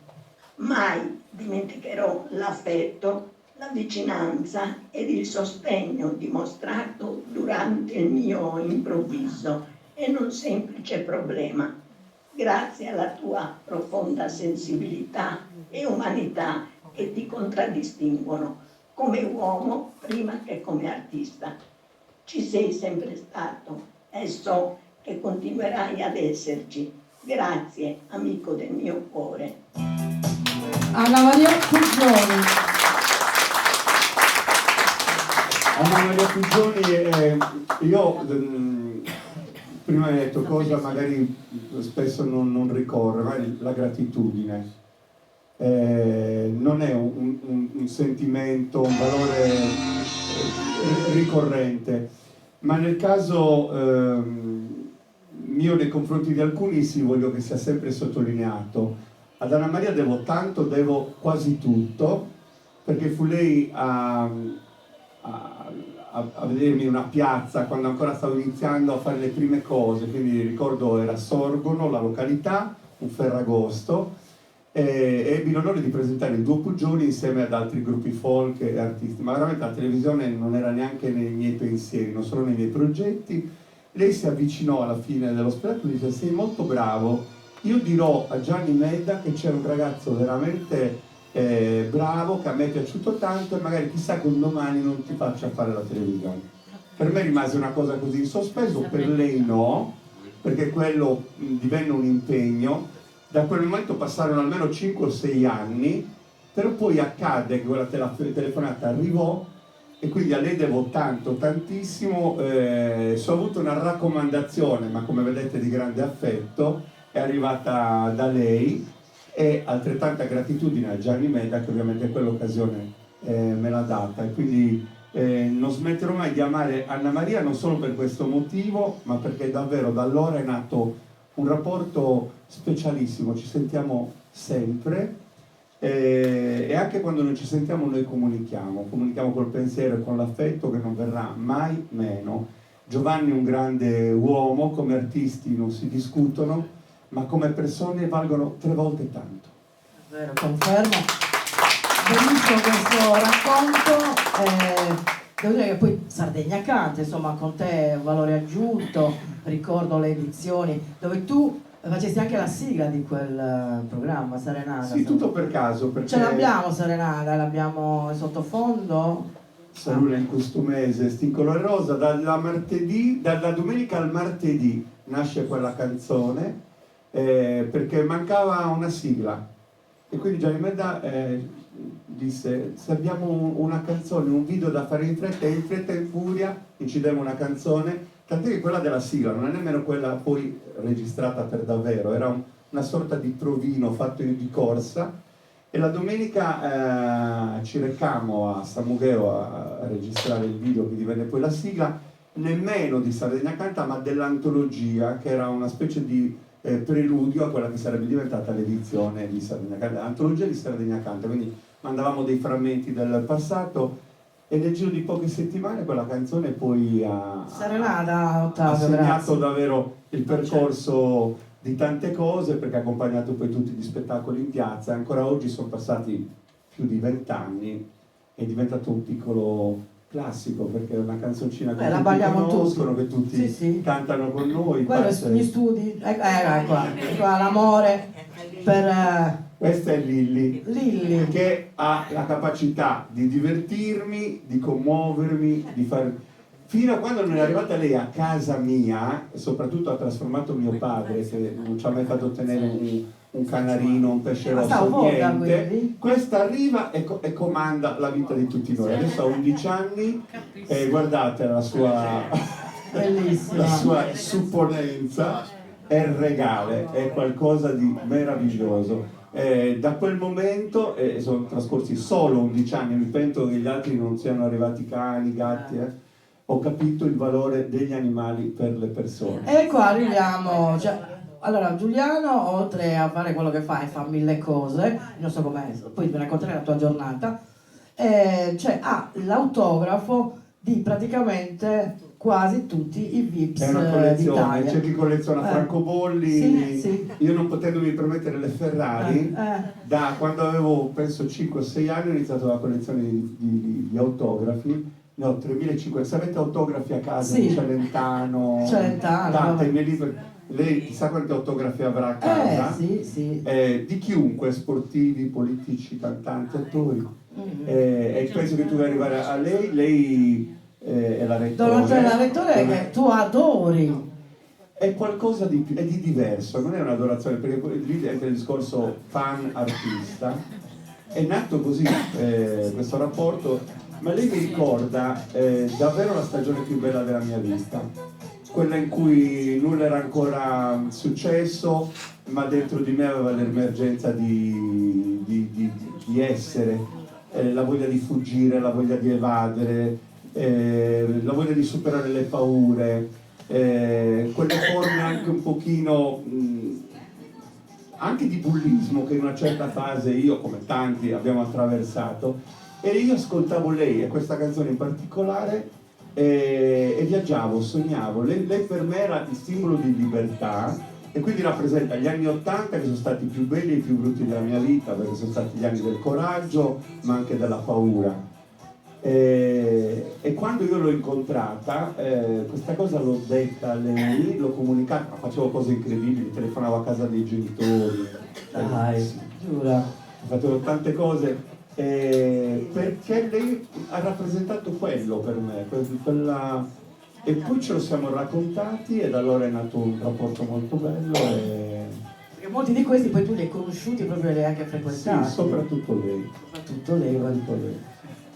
Mai dimenticherò l'affetto, la vicinanza ed il sostegno dimostrato durante il mio improvviso e non semplice problema. Grazie alla tua profonda sensibilità e umanità che ti contraddistinguono come uomo prima che come artista. Ci sei sempre stato e so che continuerai ad esserci. Grazie, amico del mio cuore. Anna Maria Puggioni. Anna Maria Puggioni, io prima hai detto cosa magari spesso non ricorre, magari la gratitudine. Non è un sentimento, un valore ricorrente, ma nel caso mio nei confronti di alcuni sì, voglio che sia sempre sottolineato. Ad Anna Maria devo tanto, devo quasi tutto, perché fu lei a vedermi in una piazza quando ancora stavo iniziando a fare le prime cose, quindi ricordo era Sorgono, la località, un Ferragosto, e ebbi l'onore di presentare il duo Puggioni insieme ad altri gruppi folk e artisti, ma veramente la televisione non era neanche nei miei pensieri, non solo nei miei progetti. Lei si avvicinò alla fine dello spettacolo e disse: sei molto bravo, io dirò a Gianni Medda che c'è un ragazzo veramente bravo, che a me è piaciuto tanto, e magari chissà che un domani non ti faccia fare la televisione. Per me rimase una cosa così in sospeso, per lei no, perché quello divenne un impegno. Da quel momento passarono almeno 5 o 6 anni, però poi accadde che quella telefonata arrivò, e quindi a lei devo tanto, tantissimo. Ho avuto una raccomandazione, ma come vedete di grande affetto, è arrivata da lei, e altrettanta gratitudine a Gianni Medda, che ovviamente quell'occasione me l'ha data, e quindi non smetterò mai di amare Anna Maria, non solo per questo motivo, ma perché davvero da allora è nato un rapporto specialissimo, ci sentiamo sempre e anche quando non ci sentiamo noi comunichiamo col pensiero e con l'affetto che non verrà mai meno. Giovanni è un grande uomo, come artisti non si discutono, ma come persone valgono 3 volte tanto. Vero, confermo. Benissimo questo racconto. Devo dire che poi Sardegna canta, insomma, con te è un valore aggiunto. Ricordo le edizioni dove tu facesti anche la sigla di quel programma, Serenata. Sì, tutto per caso, perché Ce l'abbiamo Serenata, l'abbiamo in sottofondo. Salula in questo mese, sti in colore rosa, dalla domenica al martedì nasce quella canzone perché mancava una sigla e quindi Gianni Medda disse se abbiamo una canzone, un video da fare in fretta e in furia incidemmo una canzone, tant'è che quella della sigla non è nemmeno quella poi registrata per davvero, era una sorta di provino fatto di corsa. E la domenica ci recammo a San Mugheo a registrare il video che divenne poi la sigla, nemmeno di Sardegna Canta, ma dell'antologia, che era una specie di preludio a quella che sarebbe diventata l'edizione di Sardegna Canta, l'antologia di Sardegna Canta. Quindi mandavamo dei frammenti del passato e nel giro di poche settimane quella canzone poi ha segnato davvero il percorso di tante cose, perché ha accompagnato poi tutti gli spettacoli in piazza. Ancora oggi sono passati più di 20 anni, è diventato un piccolo classico, perché è una canzoncina che tutti conoscono, che tutti cantano con noi. Quello sugli studi, qua, l'amore per... Questa è Lilli, che ha la capacità di divertirmi, di commuovermi, di far... Fino a quando non è arrivata lei a casa mia, e soprattutto ha trasformato mio padre, che non ci ha mai fatto ottenere un canarino, un pesce rosso, niente. Questa arriva e comanda la vita di tutti noi. Adesso ha 11 anni e guardate la sua supponenza, è regale, è qualcosa di meraviglioso. Da quel momento sono trascorsi solo 11 anni, mi pento che gli altri non siano arrivati cani, gatti, ho capito il valore degli animali per le persone. E qua arriviamo, allora Giuliano, oltre a fare quello che fa 1000 cose, non so com'è, poi mi racconterai la tua giornata, ha l'autografo di praticamente quasi tutti i VIPs d'Italia. È una collezione, c'è chi colleziona francobolli, sì. Io non potendomi permettere le Ferrari, da quando avevo penso 5-6 anni ho iniziato la collezione di autografi. Ne ho 3.500, se avete autografi a casa di Celentano, tante miei libri, lei chissà quanti autografi avrà a casa, di chiunque, sportivi, politici, cantanti, attori, e penso che tu vuoi arrivare a lei è la rettore. La rettore che tu adori. È qualcosa di diverso, non è un'adorazione, perché lì è il discorso fan-artista, è nato così questo rapporto. Ma lei mi ricorda davvero la stagione più bella della mia vita, quella in cui nulla era ancora successo, ma dentro di me aveva l'emergenza di essere, la voglia di fuggire, la voglia di evadere, la voglia di superare le paure, quelle forme anche un pochino anche di bullismo che in una certa fase io, come tanti, abbiamo attraversato. E io ascoltavo lei e questa canzone in particolare e viaggiavo, sognavo. Lei per me era il simbolo di libertà e quindi rappresenta gli anni '80 che sono stati i più belli e i più brutti della mia vita, perché sono stati gli anni del coraggio ma anche della paura. E quando io l'ho incontrata, questa cosa l'ho detta a lei, l'ho comunicata, facevo cose incredibili, telefonavo a casa dei genitori. Giura. Facevo tante cose. Perché lei ha rappresentato quello per me, e poi ce lo siamo raccontati e da allora è nato un rapporto molto bello. Perché molti di questi poi tu li hai conosciuti, proprio li hai anche frequentati. Sì, soprattutto lei.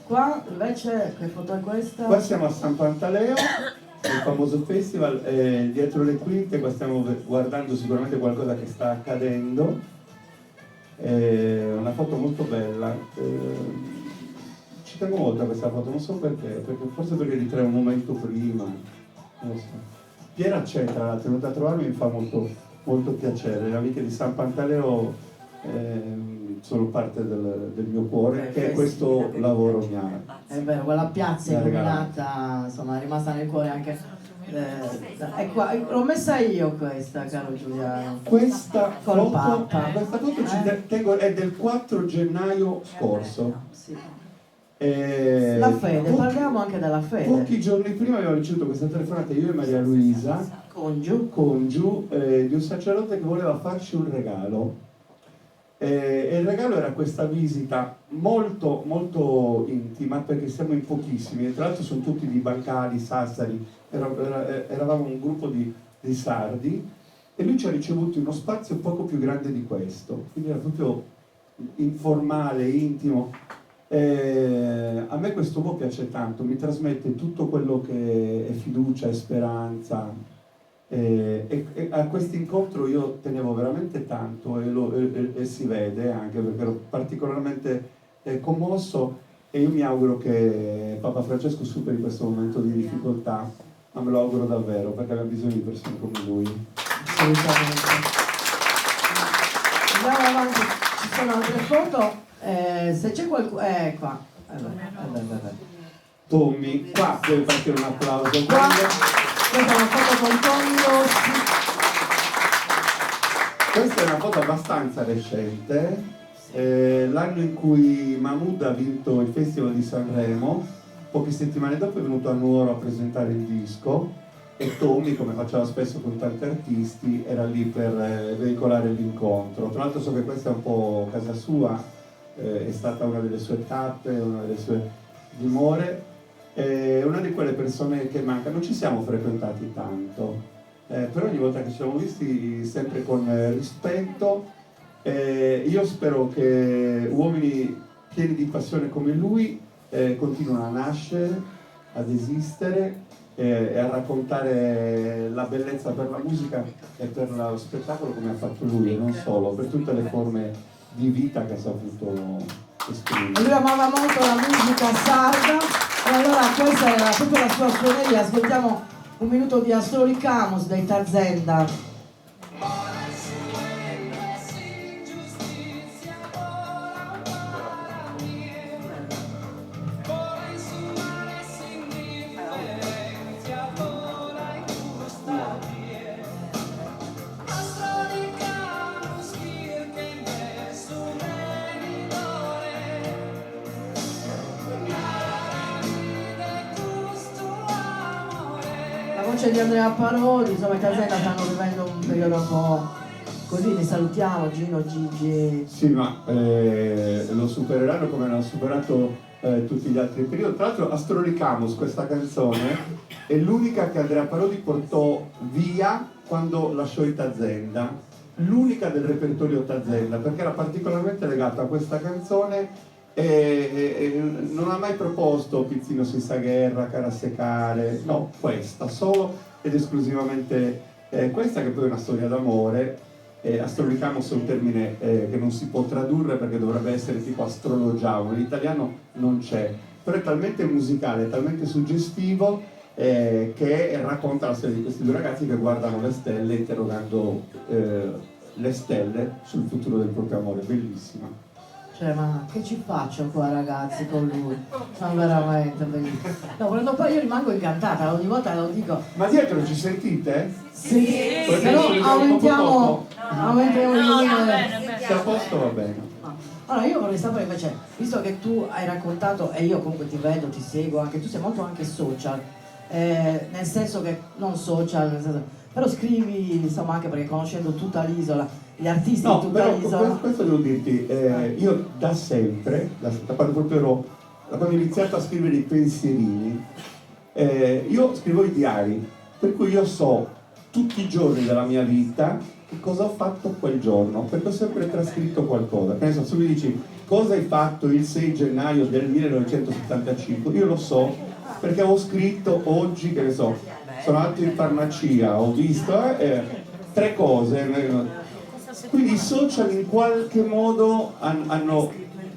Qua invece che foto è questa? Qua siamo a San Pantaleo, il famoso festival, dietro le quinte, qua stiamo guardando sicuramente qualcosa che sta accadendo. Una foto molto bella, ci tengo molto a questa foto, non so perché forse perché ritrae un momento prima, non lo so. Piera Cetra l'ha tenuta a trovarmi, mi fa molto molto piacere. Le amiche di San Pantaleo sono parte del mio cuore, che questo lavoro mi ha. È vero, quella piazza Mi ha illuminata, insomma, è rimasta nel cuore anche. È qua, l'ho messa io questa, caro Giuliano. Questa Col foto, Papa. tengo, è del 4 gennaio scorso. Sì. La fede, parliamo anche della fede. Pochi giorni prima abbiamo ricevuto questa telefonata, io e Maria Luisa, congiu, di un sacerdote che voleva farci un regalo. E il regalo era questa visita molto molto intima, perché siamo in pochissimi e tra l'altro sono tutti di Bancali, Sassari, eravamo un gruppo di sardi, e lui ci ha ricevuto in uno spazio poco più grande di questo, quindi era proprio informale, intimo. A me questo uomo piace tanto, mi trasmette tutto quello che è fiducia e speranza, e a questo incontro io tenevo veramente tanto, e si vede anche perché ero particolarmente commosso, e io mi auguro che Papa Francesco superi questo momento di difficoltà, ma me lo auguro davvero, perché abbiamo bisogno di persone come lui. Assolutamente. Andiamo avanti, ci sono altre foto. Se c'è qualcuno, qua. Tommy, qua deve partire un applauso. Qua, questa è una foto con Tommy Rossi. Questa è una foto abbastanza recente, l'anno in cui Mahmood ha vinto il Festival di Sanremo. Poche settimane dopo è venuto a Nuoro a presentare il disco, e Tommy, come faceva spesso con tanti artisti, era lì per veicolare l'incontro. Tra l'altro so che questa è un po' casa sua, è stata una delle sue tappe, una delle sue dimore, è una di quelle persone che manca. Non ci siamo frequentati tanto, però ogni volta che ci siamo visti sempre con rispetto. Io spero che uomini pieni di passione come lui continuino a nascere, ad esistere e a raccontare la bellezza per la musica e per lo spettacolo, come ha fatto lui, e non solo, per tutte le forme di vita che ha saputo esprimere. Lui amava molto la musica sarda, e allora questa era proprio la sua suoneria. Ascoltiamo un minuto di Astroli Camus dei Tarzenda. Di Andrea Parodi, insomma i Tarzenda stanno vivendo un periodo un po' così, li salutiamo, Gino, Gigi. Sì, ma lo supereranno come hanno superato tutti gli altri periodi. Tra l'altro Astrolicamus, questa canzone, è l'unica che Andrea Parodi portò via quando lasciò i Tarzenda, l'unica del repertorio Tarzenda, perché era particolarmente legata a questa canzone. E non ha mai proposto Pizzino senza guerra, Cara Secare, no, questa, solo ed esclusivamente questa, che poi è una storia d'amore. Astrolicamus è un termine che non si può tradurre perché dovrebbe essere tipo astrologiamo, in italiano non c'è, però è talmente musicale, talmente suggestivo che racconta la storia di questi due ragazzi che guardano le stelle interrogando le stelle sul futuro del proprio amore. Bellissima. Cioè, ma che ci faccio qua, ragazzi, con lui? Sono veramente bellissimo. No, quando poi io rimango incantata, ogni volta lo dico. Ma dietro ci sentite? Sì, però aumentiamo il volume. Se a posto va bene. Allora io vorrei sapere invece, visto che tu hai raccontato, e io comunque ti vedo, ti seguo, anche tu sei molto anche social, nel senso che, non social, nel senso, però scrivi, insomma, anche perché conoscendo tutta l'isola, gli artisti di tutta l'isola. Questo devo dirti, io da sempre, da quando ho iniziato a scrivere i pensierini, io scrivo i diari, per cui io so tutti i giorni della mia vita che cosa ho fatto quel giorno, perché ho sempre trascritto qualcosa. Che ne so, se mi dici cosa hai fatto il 6 gennaio del 1975, io lo so perché ho scritto oggi, che ne so, sono andato in farmacia, ho visto 3 cose. Quindi i social in qualche modo hanno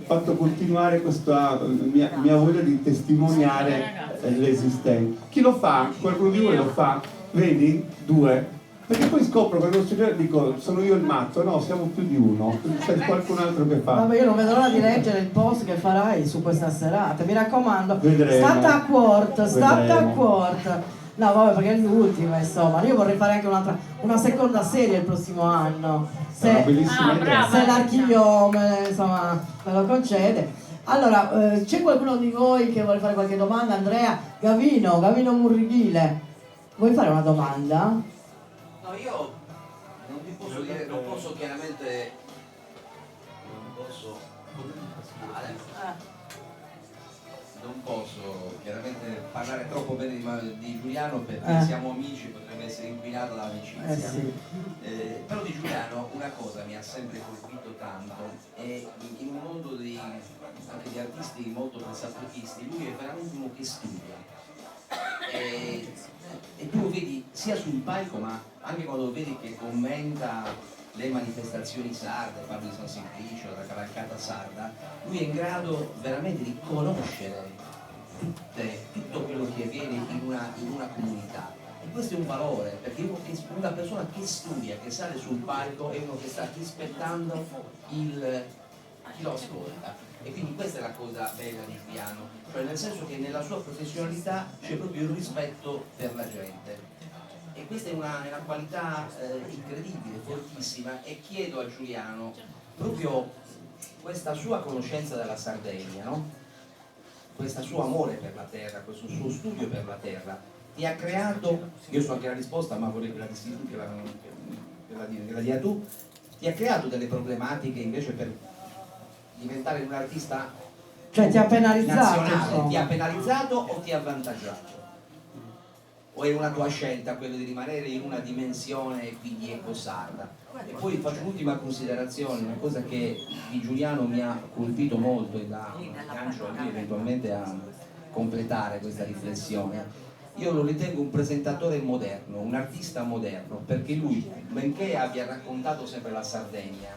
fatto continuare questa mia voglia di testimoniare l'esistenza. Chi lo fa? Qualcuno di voi lo fa? Vedi? 2. Perché poi scopro quando dico sono io il matto, no, siamo più di uno, c'è qualcun altro che fa. Vabbè, io non vedo l'ora di leggere il post che farai su questa serata, mi raccomando. Vedremo. State a quart, state a Vedremo. quart. No, vabbè, perché è l'ultima, insomma. Io vorrei fare anche una seconda serie il prossimo anno. È una bellissima idea. Se l'archivio insomma, me lo concede. Allora, c'è qualcuno di voi che vuole fare qualche domanda? Andrea, Gavino Murrighile, vuoi fare una domanda? No, io non vi posso dire, non posso chiaramente, non posso chiaramente parlare troppo bene di Giuliano perché siamo amici, potrebbe essere inquinato dall'amicizia. Sì. Però di Giuliano una cosa mi ha sempre colpito tanto, e in un mondo anche di artisti molto pressapochisti, lui è veramente uno che studia. E tu lo vedi sia sul palco ma anche quando lo vedi che commenta le manifestazioni sarde, parlo di San Simplicio, la cavalcata sarda, lui è in grado veramente di conoscere tutto quello che avviene in una comunità, e questo è un valore, perché una persona che studia, che sale sul palco, è uno che sta rispettando chi lo ascolta, e quindi questa è la cosa bella di Giuliano, cioè nel senso che nella sua professionalità c'è proprio il rispetto per la gente, e questa è una qualità incredibile, fortissima, e chiedo a Giuliano proprio questa sua conoscenza della Sardegna, no? Questo suo amore per la terra, questo suo studio per la terra, ti ha creato, io so anche la risposta ma vorrei che la dissi tu, che la dia tu, ti ha creato delle problematiche invece per diventare un artista, cioè ti ha penalizzato, nazionale, ti ha penalizzato o ti ha avvantaggiato? O è una tua scelta quello di rimanere in una dimensione quindi ecosarda? E poi faccio un'ultima considerazione, una cosa che di Giuliano mi ha colpito molto e la lancio a lui eventualmente a completare questa riflessione. Io lo ritengo un presentatore moderno, un artista moderno, perché lui, benché abbia raccontato sempre la Sardegna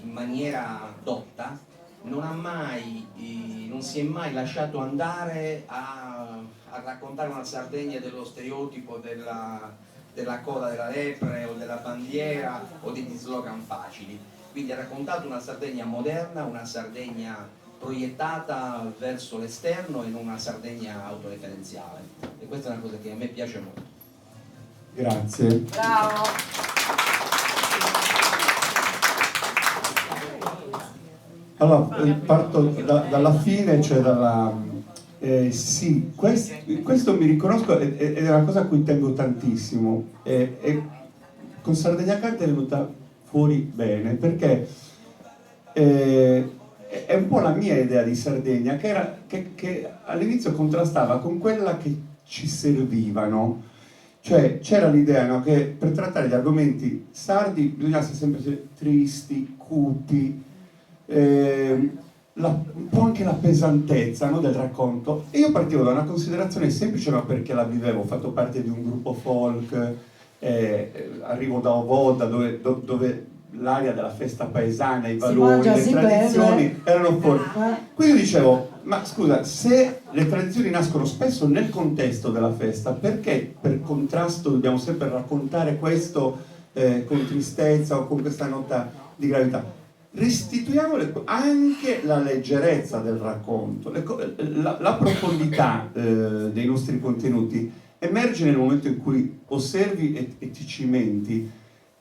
in maniera dotta, non si è mai lasciato andare a raccontare una Sardegna dello stereotipo della coda della lepre o della bandiera o degli slogan facili. Quindi ha raccontato una Sardegna moderna, una Sardegna proiettata verso l'esterno e non una Sardegna autoreferenziale, e questa è una cosa che a me piace molto. Grazie. Bravo. Allora, parto dalla fine, cioè dalla... sì, questo mi riconosco ed è una cosa a cui tengo tantissimo. Con Sardegna Canta è venuta fuori bene, perché è un po' la mia idea di Sardegna, che all'inizio contrastava con quella che ci servivano. Cioè c'era l'idea, no, che per trattare gli argomenti sardi bisogna essere sempre tristi, cupi, un po' anche la pesantezza, no, del racconto. E io partivo da una considerazione semplice, ma perché la vivevo, ho fatto parte di un gruppo folk, arrivo da Ovoda dove l'aria della festa paesana, i valori, le tradizioni erano fuori. Quindi dicevo, ma scusa, se le tradizioni nascono spesso nel contesto della festa, perché per contrasto dobbiamo sempre raccontare questo con tristezza o con questa nota di gravità? Restituiamo anche la leggerezza del racconto, la profondità dei nostri contenuti emerge nel momento in cui osservi e ti cimenti.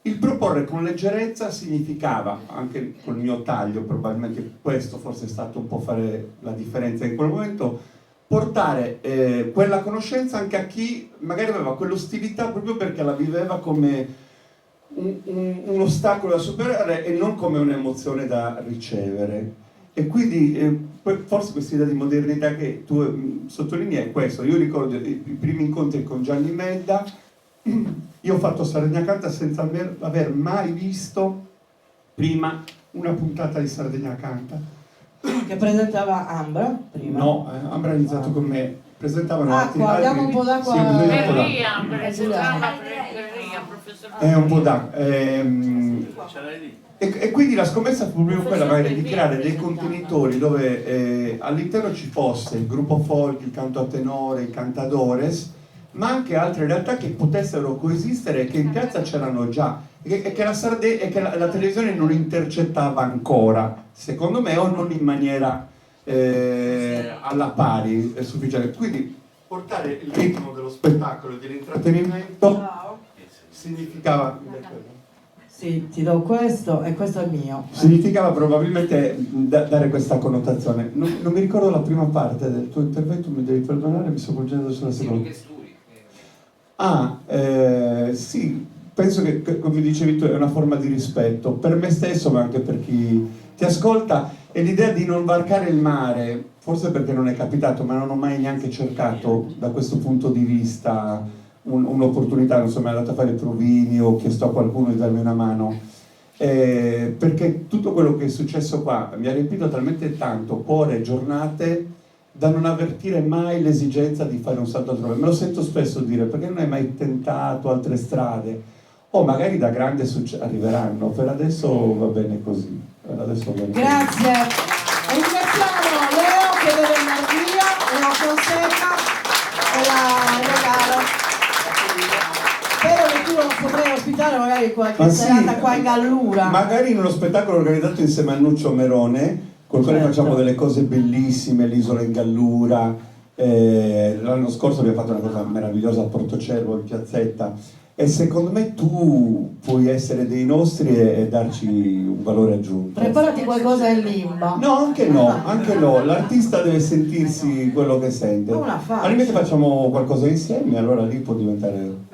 Il proporre con leggerezza significava, anche col mio taglio, probabilmente questo forse è stato un po' fare la differenza in quel momento, portare quella conoscenza anche a chi magari aveva quell'ostilità proprio perché la viveva come un ostacolo da superare e non come un'emozione da ricevere. E quindi forse questa idea di modernità che tu sottolinei è questo. Io ricordo i primi incontri con Gianni Medda. Io ho fatto Sardegna Canta senza aver mai visto prima una puntata di Sardegna Canta. Che presentava Ambra prima? No, Ambra ha iniziato con me. Presentavano acqua, diamo un po' d'acqua. Sì, è un po' d'acqua. E quindi la scommessa fu proprio quella magari di creare dei contenitori dove all'interno ci fosse il gruppo folk, il canto a tenore, i cantadores, ma anche altre realtà che potessero coesistere e che in piazza c'erano già, e che la televisione non intercettava ancora, secondo me, o non in maniera alla pari sufficiente. Quindi portare il ritmo dello spettacolo e dell'intrattenimento significava... Sì, ti do questo e questo è mio. Significava probabilmente dare questa connotazione. Non mi ricordo la prima parte del tuo intervento, mi devi perdonare, mi sto volgendo sulla seconda. Sì, penso che, come dicevi tu, è una forma di rispetto per me stesso, ma anche per chi ti ascolta. E l'idea di non varcare il mare, forse perché non è capitato, ma non ho mai neanche cercato da questo punto di vista un'opportunità, non so, mi è andato a fare provini o ho chiesto a qualcuno di darmi una mano, perché tutto quello che è successo qua mi ha riempito talmente tanto cuore e giornate da non avvertire mai l'esigenza di fare un salto altrove. Me lo sento spesso dire, perché non hai mai tentato altre strade? O magari da grande arriveranno, per adesso va bene così. Per adesso va bene. Grazie. E ringraziamo Leo che deve andare via, Leo Fonseca e la regalo. Spero che tu lo potrai ospitare magari qualche serata qua in Gallura. Magari in uno spettacolo organizzato insieme a Nuccio Merone, con cui facciamo delle cose bellissime, l'isola in Gallura. L'anno scorso abbiamo fatto una cosa meravigliosa a Portocervo, in piazzetta. E secondo me tu puoi essere dei nostri e darci un valore aggiunto. Preparati qualcosa in limba. No, anche no. L'artista deve sentirsi quello che sente. Al limite facciamo qualcosa insieme, allora lì può diventare...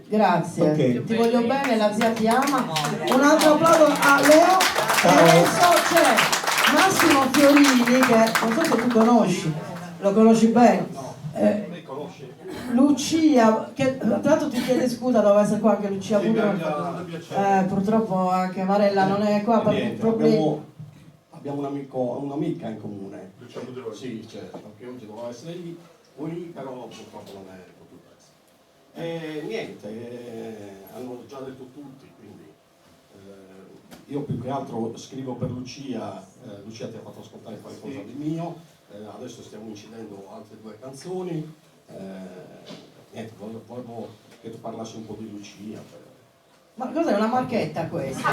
Grazie, Okay. Ti voglio bene, la zia ti ama. Un altro applauso a Leo. E adesso c'è Massimo Fiorini, che non so se tu conosci, lo conosci bene. Lucia, che tra l'altro ti chiede scusa, doveva essere qua anche Lucia Budro. Purtroppo anche Marella non è qua per problemi. Abbiamo un'amica in comune. Lucia Budro? Sì, certo, che oggi doveva essere lì, però purtroppo non è potuta essere. E niente, hanno già detto tutti, quindi io più che altro scrivo per Lucia. Lucia ti ha fatto ascoltare qualcosa di mio, adesso stiamo incidendo altre 2 canzoni. Niente, volevo che tu parlassi un po' di Lucia. Ma cos'è, una marchetta questa?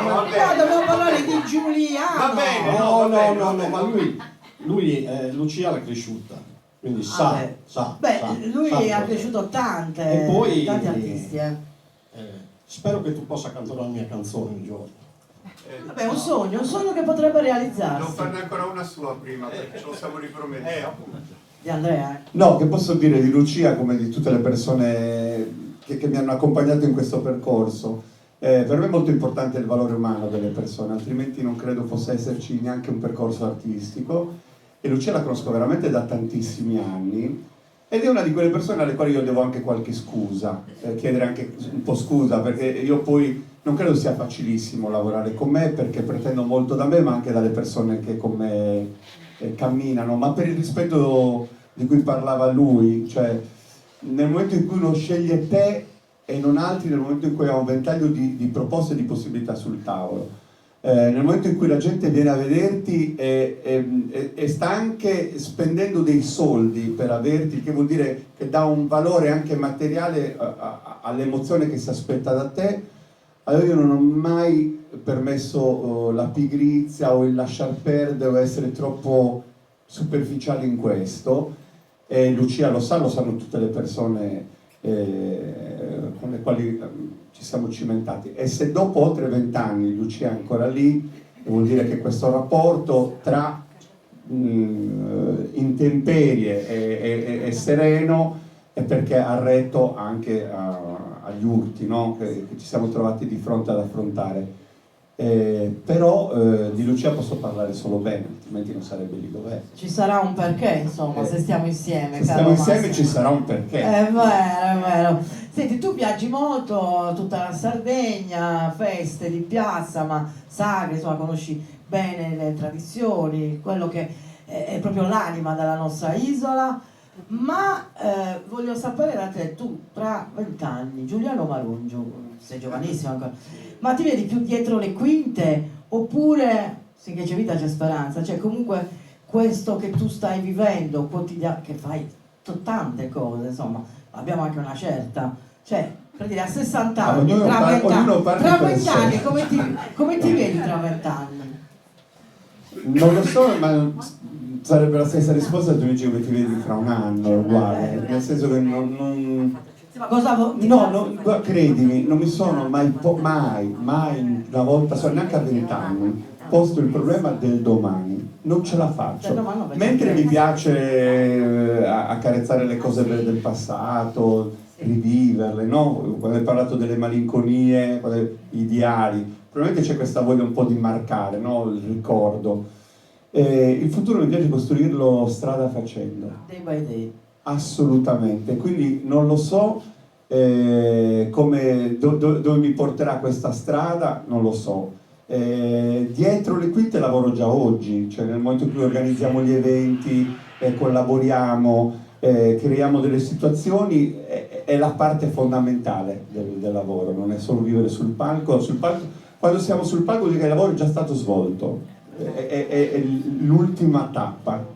No, dobbiamo parlare di Giuliano. Va bene, ma lui Lucia l'ha cresciuta, quindi sa. Lui sa ha cosa. cresciuto tanti artisti. Spero che tu possa cantare la mia canzone un giorno. Vabbè, un sogno che potrebbe realizzarsi. Non farne ancora una sua prima, perché ce lo siamo riprometti. Di Andrea. No, che posso dire di Lucia come di tutte le persone che mi hanno accompagnato in questo percorso. Per me è molto importante il valore umano delle persone, altrimenti non credo possa esserci neanche un percorso artistico. E Lucia la conosco veramente da tantissimi anni ed è una di quelle persone alle quali io devo anche qualche scusa, chiedere anche un po' scusa, perché io poi non credo sia facilissimo lavorare con me, perché pretendo molto da me ma anche dalle persone che con me camminano, ma per il rispetto di cui parlava lui, cioè nel momento in cui uno sceglie te e non altri, nel momento in cui ha un ventaglio di proposte e di possibilità sul tavolo, nel momento in cui la gente viene a vederti e sta anche spendendo dei soldi per averti, che vuol dire che dà un valore anche materiale all'emozione che si aspetta da te, allora io non ho mai permesso la pigrizia o il lasciar perdere o essere troppo superficiale in questo. E Lucia lo sa, lo sanno tutte le persone con le quali ci siamo cimentati. E se dopo oltre 20 anni Lucia è ancora lì, vuol dire che questo rapporto tra intemperie e sereno è perché ha retto anche agli urti, no? che ci siamo trovati di fronte ad affrontare. Però di Lucia posso parlare solo bene, altrimenti non sarebbe lì dov'è. Ci sarà un perché, insomma, se stiamo insieme. Se stiamo insieme ci sarà un perché. È vero. Senti, tu viaggi molto, tutta la Sardegna, feste di piazza, ma sagre, insomma, conosci bene le tradizioni, quello che è proprio l'anima della nostra isola. Ma voglio sapere da te, tu tra 20 anni, Giuliano Marungiu, sei giovanissimo ancora, ma ti vedi più dietro le quinte oppure, finché c'è vita c'è speranza, cioè comunque questo che tu stai vivendo quotidiano, che fai tante cose, insomma, abbiamo anche una certa, cioè, per dire, a 60 Ah, anni, ognuno parla tra per 20 sé. anni, come ti vedi tra 20 anni? Non lo so, ma sarebbe la stessa risposta se tu dici come ti vedi fra un anno, è uguale, nel senso che non... Sì, ma cosa No, credimi, non mi sono mai una volta, neanche a 20 anni, posto il problema del domani. Non ce la faccio. Mentre mi piace accarezzare le cose belle del passato, riviverle, no? Quando hai parlato delle malinconie, ideali, probabilmente c'è questa voglia un po' di marcare, no? Il ricordo. Il futuro mi piace costruirlo strada facendo. Day by day. Assolutamente, quindi non lo so dove mi porterà questa strada, non lo so. Dietro le quinte lavoro già oggi, cioè nel momento in cui organizziamo gli eventi, collaboriamo, creiamo delle situazioni, è la parte fondamentale del lavoro, non è solo vivere sul palco. Quando siamo sul palco vuol dire che il lavoro è già stato svolto, è l'ultima tappa.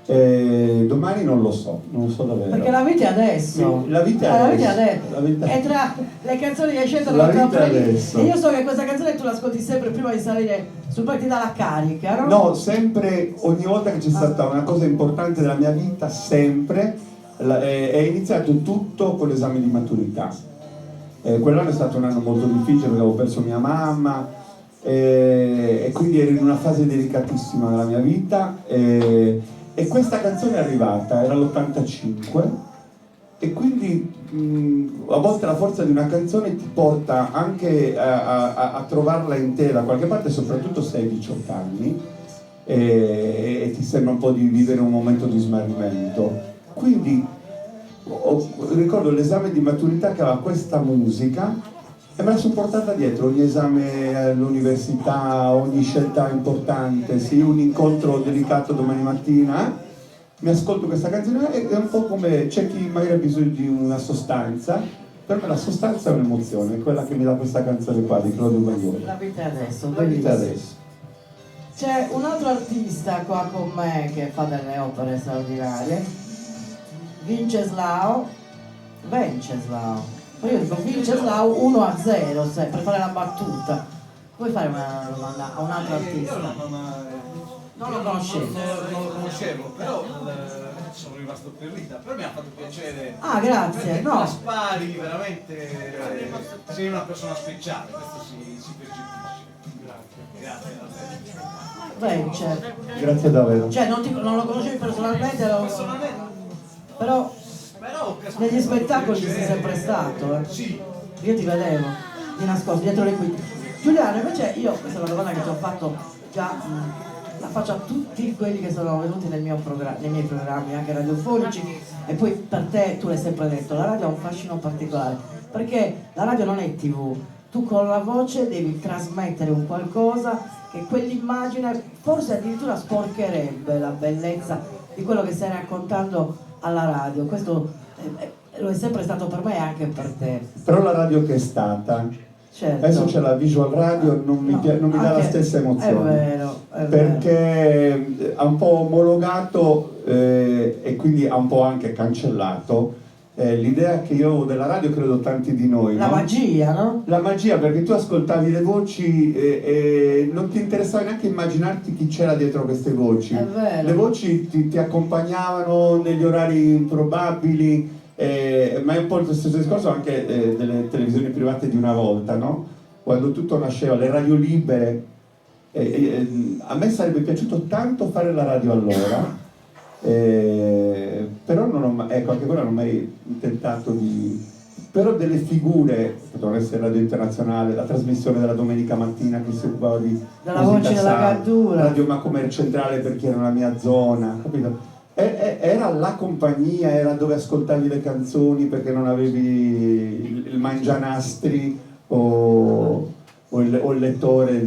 Domani non lo so davvero. Perché la vita è adesso. La vita è adesso. E tra le canzoni che hai scelto La vita è adesso. e io so che questa canzone tu l'ascolti sempre prima di salire sul palco, ti dà la carica, no? No, sempre, ogni volta che c'è stata una cosa importante della mia vita, sempre, è iniziato tutto con l'esame di maturità. Quell'anno è stato un anno molto difficile perché avevo perso mia mamma e quindi ero in una fase delicatissima della mia vita. E questa canzone è arrivata, era l'85, e quindi a volte la forza di una canzone ti porta anche a trovarla in te da qualche parte, soprattutto se hai 18 anni e ti sembra un po' di vivere un momento di smarrimento. Quindi ricordo l'esame di maturità che aveva questa musica e me la sono portata dietro, ogni esame all'università, ogni scelta importante, sì, un incontro delicato domani mattina, mi ascolto questa canzone e è un po' come c'è chi magari ha bisogno di una sostanza, per me la sostanza è un'emozione, è quella che mi dà questa canzone qua di Claudio Baglioni. La vita è adesso, La vita è bellissimo. adesso. C'è un altro artista qua con me che fa delle opere straordinarie, Venceslao. Poi io dico Venceslao 1-0, per fare la battuta. Puoi fare una domanda a un altro artista? Non lo conoscevo. Non lo conoscevo, però sono rimasto ferita. Però mi ha fatto piacere. Ah, grazie. Perché No. la spari veramente. Sei una persona speciale, questo si percepisce. Grazie. Vence. Grazie davvero. Cioè non lo conoscevi personalmente, però negli spettacoli ci sei sempre stato. Sì. Io ti vedevo di nascosto, dietro le quinte. Giuliano, invece io, questa è una domanda che ti ho fatto già, la faccio a tutti quelli che sono venuti nei miei programmi anche radiofonici, e poi per te, tu l'hai sempre detto, la radio ha un fascino particolare, perché la radio non è TV, tu con la voce devi trasmettere un qualcosa che quell'immagine forse addirittura sporcherebbe la bellezza di quello che stai raccontando alla radio. Questo lo è sempre stato per me e anche per te. Però la radio che è stata, Certo. adesso c'è la visual radio, non mi dà la stessa emozione. È vero. Perché ha un po' omologato e quindi ha un po' anche cancellato l'idea che io avevo della radio, credo tanti di noi. La magia, no? La magia, perché tu ascoltavi le voci e non ti interessava neanche immaginarti chi c'era dietro queste voci. È vero. Le voci ti accompagnavano negli orari improbabili, ma è un po' lo stesso discorso anche delle televisioni private di una volta, no? Quando tutto nasceva, le radio libere. A me sarebbe piaciuto tanto fare la radio allora, però non ho ecco, anche quella non ho mai tentato di... Però delle figure, potevano essere Radio Internazionale, la trasmissione della domenica mattina che si occupava di della musica voce della sarda, cattura, Radio Macomer Centrale perché era la mia zona, capito? Era la compagnia, era dove ascoltavi le canzoni perché non avevi il mangianastri o il lettore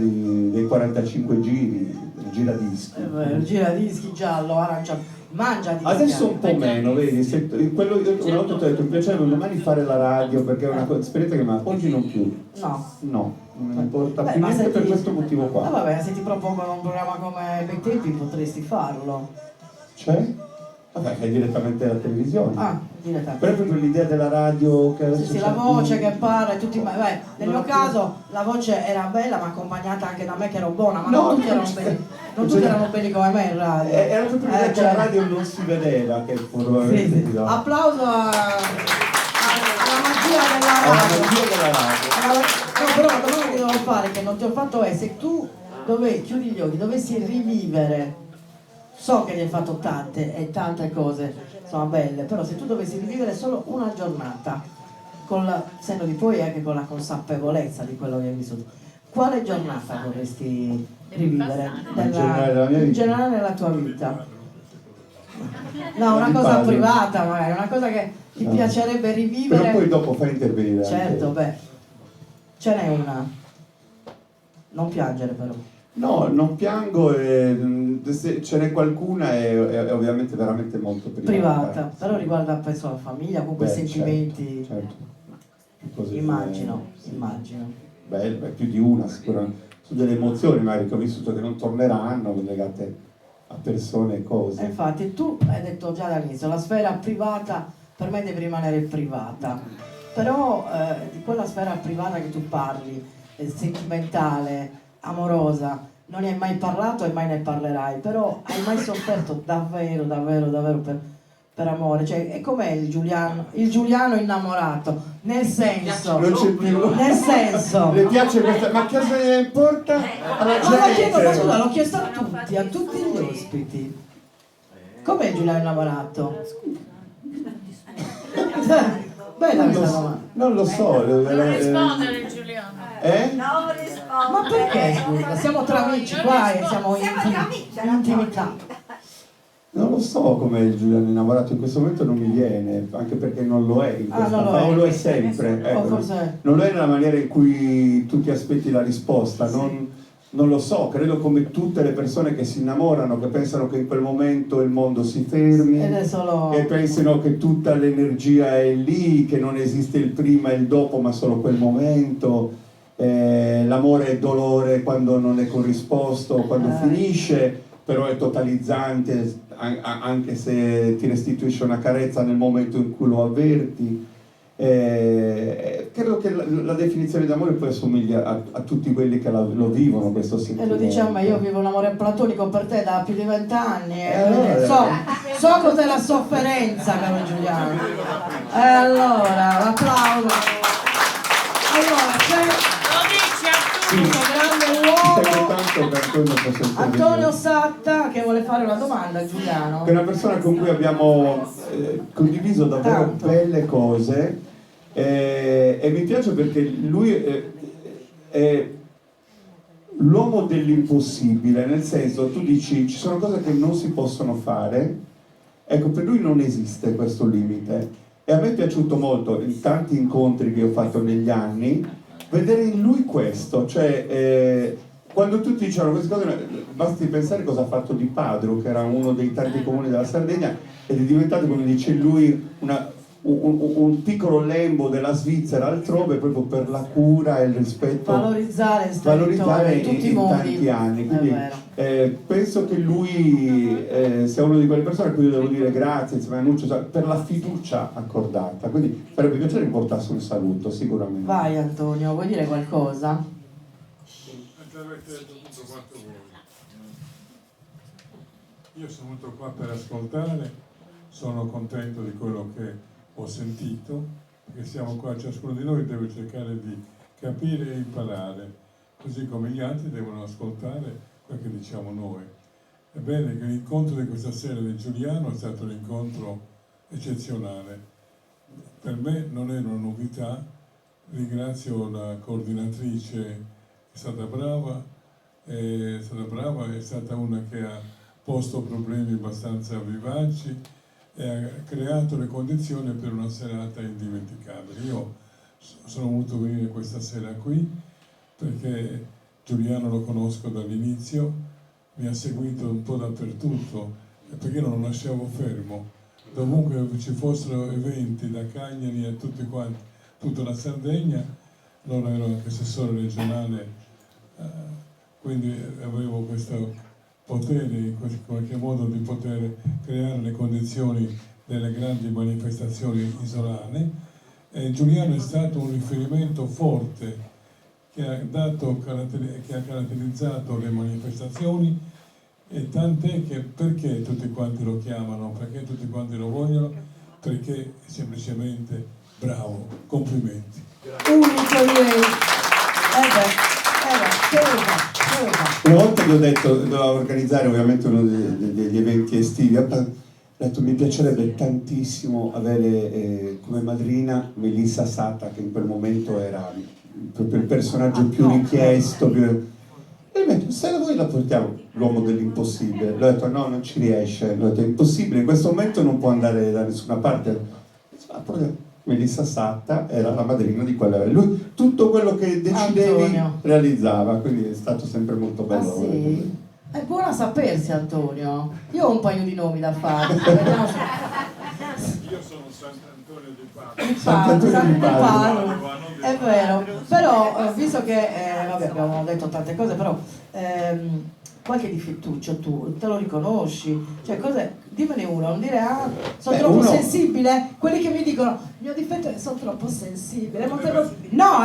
dei 45 giri, il giradischi. il giradischi giallo, arancione, mangia dischi. Adesso un po' meno, vedi? Quello io una volta ti ho detto mi piacerebbe domani fare la radio perché è una esperienza che mi ha, oggi non più. No, non mi importa Beh, più ma niente se per ti- questo motivo qua. vabbè, se ti propongono un programma come Bei Tempi potresti farlo. Cioè? Vabbè, fai direttamente la televisione. Ah, direttamente. Però è proprio l'idea della radio che adesso Sì, c'è la più- voce che parla e tutti. Beh, nel mio caso la voce era bella ma accompagnata anche da me che ero buona, ma No, non tutti no, erano belli. Non tutti erano belli come me in radio. Era proprio l'idea che la cioè- radio non si vedeva, che Sì, probabilmente sì. ti dava. Applauso alla magia della Alla radio. magia della radio. No, però la domanda che devo fare, che non ti ho fatto, è se tu chiudi gli occhi, dovessi rivivere, so che ne hai fatto tante e tante cose sono belle, però se tu dovessi rivivere solo una giornata, con il senno di poi e anche con la consapevolezza di quello che hai vissuto, quale giornata vorresti rivivere? In generale della mia vita? In generale nella tua vita. No, una Di cosa padre. privata magari, una cosa che ti No. piacerebbe rivivere. Però poi dopo fai intervenire. Certo, anche. beh, ce n'è una. Non piangere però. No, non piango, se ce n'è qualcuna è ovviamente veramente molto Privata, però riguarda penso la famiglia, comunque i Beh, sentimenti. certo. Cose Immagino. Beh, più di una sicuramente. Sono delle emozioni magari che ho vissuto che non torneranno, legate a persone e cose. E infatti tu hai detto già dall'inizio, la sfera privata per me deve rimanere privata, però di quella sfera privata che tu parli, sentimentale, amorosa, non ne hai mai parlato e mai ne parlerai, però hai mai sofferto davvero, davvero, davvero per amore? Cioè, e com'è il Giuliano innamorato? Nel senso, Non c'è più. nel senso. Le piace questa, ma cosa ne importa alla Ma lo chiedo, gente? scusa, l'ho chiesto a tutti gli ospiti. Com'è il Giuliano innamorato? Bella Non questa lo so, domanda. non lo so. Non rispondere Giuliano. Non rispondo. Ma perché scusa? Siamo tra amici qua e siamo in intimità. Non lo so com'è il Giuliano innamorato, in questo momento non mi viene, anche perché non lo è in questa non lo fase, è. o lo è sempre. O ecco. forse- Non lo è nella maniera in cui tu ti aspetti la risposta, non lo so, credo come tutte le persone che si innamorano, che pensano che in quel momento il mondo si fermi Ed è solo. e pensino che tutta l'energia è lì, che non esiste il prima e il dopo, ma solo quel momento. L'amore è dolore quando non è corrisposto, quando finisce, però è totalizzante anche se ti restituisce una carezza nel momento in cui lo avverti. Credo che la definizione d'amore poi assomiglia a tutti quelli che lo vivono questo E sentimento. lo diciamo, ma io vivo un amore platonico per te da più di 20 anni e allora- so cos'è la sofferenza, caro Giuliano. E allora, l'applauso. Allora, c'è questo grande Tengo uomo, tanto che Antonio possa intervenire. Antonio Satta, che vuole fare una domanda a Giuliano. Che è una persona con cui abbiamo condiviso davvero Tanto. belle cose e mi piace perché lui è l'uomo dell'impossibile, nel senso tu dici ci sono cose che non si possono fare, ecco per lui non esiste questo limite e a me è piaciuto molto in tanti incontri che ho fatto negli anni vedere in lui questo, cioè quando tutti dicono queste cose basti pensare cosa ha fatto Di Padro, che era uno dei tanti comuni della Sardegna ed è diventato, come dice lui, un piccolo lembo della Svizzera altrove proprio per la cura e il rispetto, Valorizzare il territorio in tutti i modi. tanti anni. È Quindi vero. penso che lui sia una di quelle persone a cui io devo dire grazie insieme a Nuccio per la fiducia accordata, quindi farebbe piacere che portasse un saluto sicuramente. Vai Antonio, vuoi dire qualcosa? Avete detto tutto quanto voi. Io sono venuto qua per ascoltare, sono contento di quello che ho sentito, perché siamo qua, ciascuno di noi deve cercare di capire e imparare, così come gli altri devono ascoltare quello che diciamo noi. È bene che l'incontro di questa sera di Giuliano è stato un incontro eccezionale. Per me non è una novità, ringrazio la coordinatrice, è stata brava, è stata una che ha posto problemi abbastanza vivaci e ha creato le condizioni per una serata indimenticabile. Io sono voluto venire questa sera qui perché Giuliano lo conosco dall'inizio, mi ha seguito un po' dappertutto e perché non lo lasciavo fermo. Dovunque ci fossero eventi da Cagliari a tutti quanti, tutta la Sardegna, allora ero anche assessore regionale, quindi avevo questo potere, in qualche modo di poter creare le condizioni delle grandi manifestazioni isolane. Giuliano è stato un riferimento forte che ha caratterizzato le manifestazioni, e tant'è che perché tutti quanti lo chiamano, perché tutti quanti lo vogliono, perché è semplicemente bravo, complimenti. Unico lei. Una volta gli ho detto, doveva organizzare ovviamente uno degli eventi estivi, ho detto mi piacerebbe tantissimo avere come madrina Melissa Satta, che in quel momento era proprio il personaggio più richiesto. E mi ha detto, se voi la portiamo, l'uomo dell'impossibile. L'ho detto no, non ci riesce, l'ho detto è impossibile, in questo momento non può andare da nessuna parte. Melissa Satta era la madrina di quella. Lui tutto quello che decidevi Antonio realizzava, quindi è stato sempre molto bello. Ah, sì? È buono a sapersi, Antonio. Io ho un paio di nomi da fare. Vediamo se... Io sono Sant'Antonio di Padova. Sant'Antonio di Padova. È vero, però visto che vabbè, abbiamo detto tante cose, però qualche difettuccio tu te lo riconosci? Cioè, dimmene uno, non dire sono troppo sensibile. Quelli che mi dicono il mio difetto è che sono troppo sensibile. No,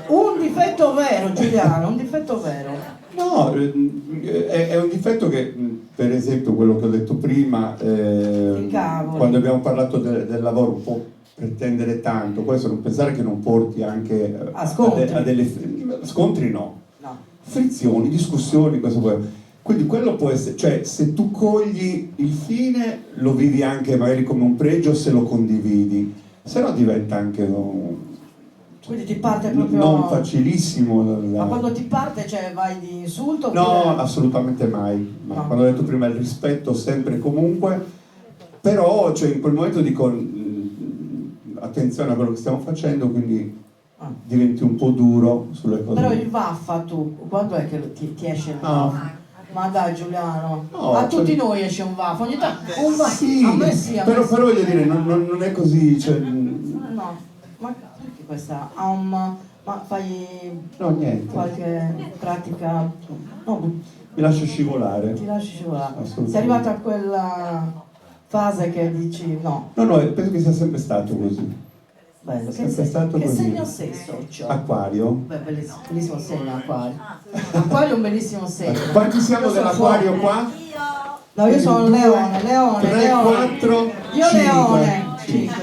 un difetto vero, Giuliano, un difetto vero. No, è un difetto che, per esempio, quello che ho detto prima, quando abbiamo parlato del lavoro, un po' pretendere tanto, questo non pensare che non porti anche a delle scontri, no, frizioni, discussioni, questo. Quindi quello può essere, cioè se tu cogli il fine lo vivi anche magari come un pregio se lo condividi, se no diventa anche quindi ti parte proprio non facilissimo. Ma quando ti parte, cioè vai di insulto? Oppure... No, assolutamente mai. No. Quando ho detto prima il rispetto sempre e comunque, però cioè, in quel momento dico attenzione a quello che stiamo facendo, quindi diventi un po' duro sulle cose. Però il vaffa tu, quando è che ti esce il vaffa? Ma dai Giuliano, no, a tutti noi esce un vaffa, ogni tanto un vaffa, sì, a me sì, però voglio dire, non è così, cioè... No, ma perché questa? Ma fai niente. qualche pratica? No, mi lascio scivolare. Ti lasci scivolare. Sei arrivato a quella fase che dici no? No, penso che sia sempre stato così. Bello. Che segno sei, socio? Acquario. Beh, bellissimo segno, Acquario. Acquario è un bellissimo segno. Quanti siamo dell'Acquario qua? No, io sono Leone. 3, 4, io 5. Leone. 5.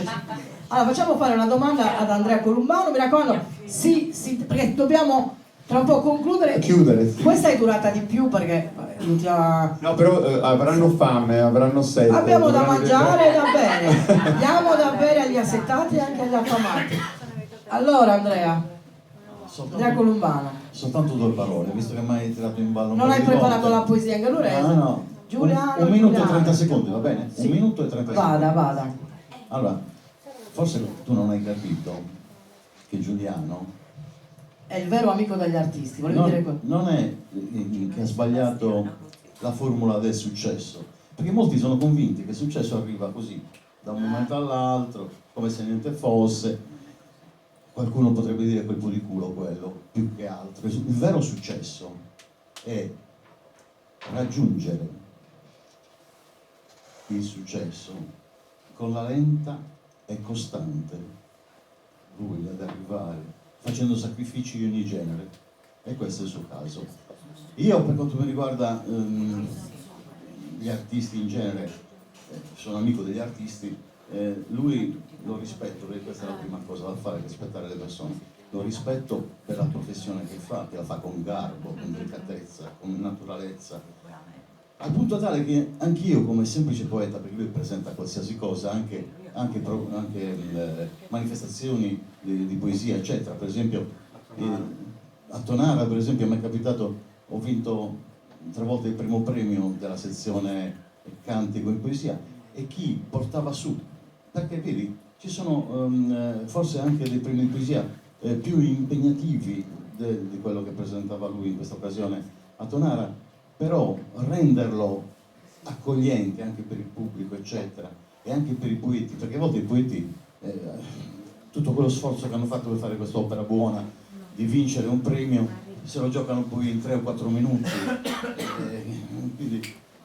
Allora, facciamo fare una domanda ad Andrea Columbano, mi raccomando, sì, perché dobbiamo tra un po' concludere. Chiudere. Questa è durata di più perché l'ultima... No, però avranno fame, avranno sete. Abbiamo da mangiare, va bene. Diamo da bere agli assetati e anche agli affamati. Allora, Andrea Columbano. Soltanto 2 parole, visto che mi hai tirato in ballo un non po' hai di preparato volte. la poesia angolese? No. Giuliano, un minuto Giuliano. e 30 secondi, va bene? Sì. 1 minuto e 30 secondi. Vada. Allora, forse tu non hai capito che Giuliano è il vero amico degli artisti, volevo dire quello. Non è che ha sbagliato la formula del successo, perché molti sono convinti che il successo arriva così, da un momento all'altro, come se niente fosse. Qualcuno potrebbe dire quel po' di culo quello, più che altro. Il vero successo è raggiungere il successo con la lenta e costante voglia di arrivare, facendo sacrifici di ogni genere, e questo è il suo caso. Io, per quanto mi riguarda, gli artisti in genere, sono amico degli artisti, lui lo rispetto, perché questa è la prima cosa da fare, rispettare le persone. Lo rispetto per la professione che la fa con garbo, con delicatezza, con naturalezza, al punto tale che anch'io, come semplice poeta, perché lui presenta qualsiasi cosa, anche manifestazioni di poesia, eccetera. Per esempio, a Tonara, per esempio, mi è capitato, ho vinto 3 volte il primo premio della sezione cantico in poesia, e chi portava su, perché vedi, ci sono forse anche dei premi di poesia più impegnativi di quello che presentava lui in questa occasione a Tonara, però renderlo accogliente anche per il pubblico, eccetera, e anche per i poeti, perché a volte i poeti, tutto quello sforzo che hanno fatto per fare quest'opera buona, di vincere un premio, se lo giocano poi in 3 o 4 minuti,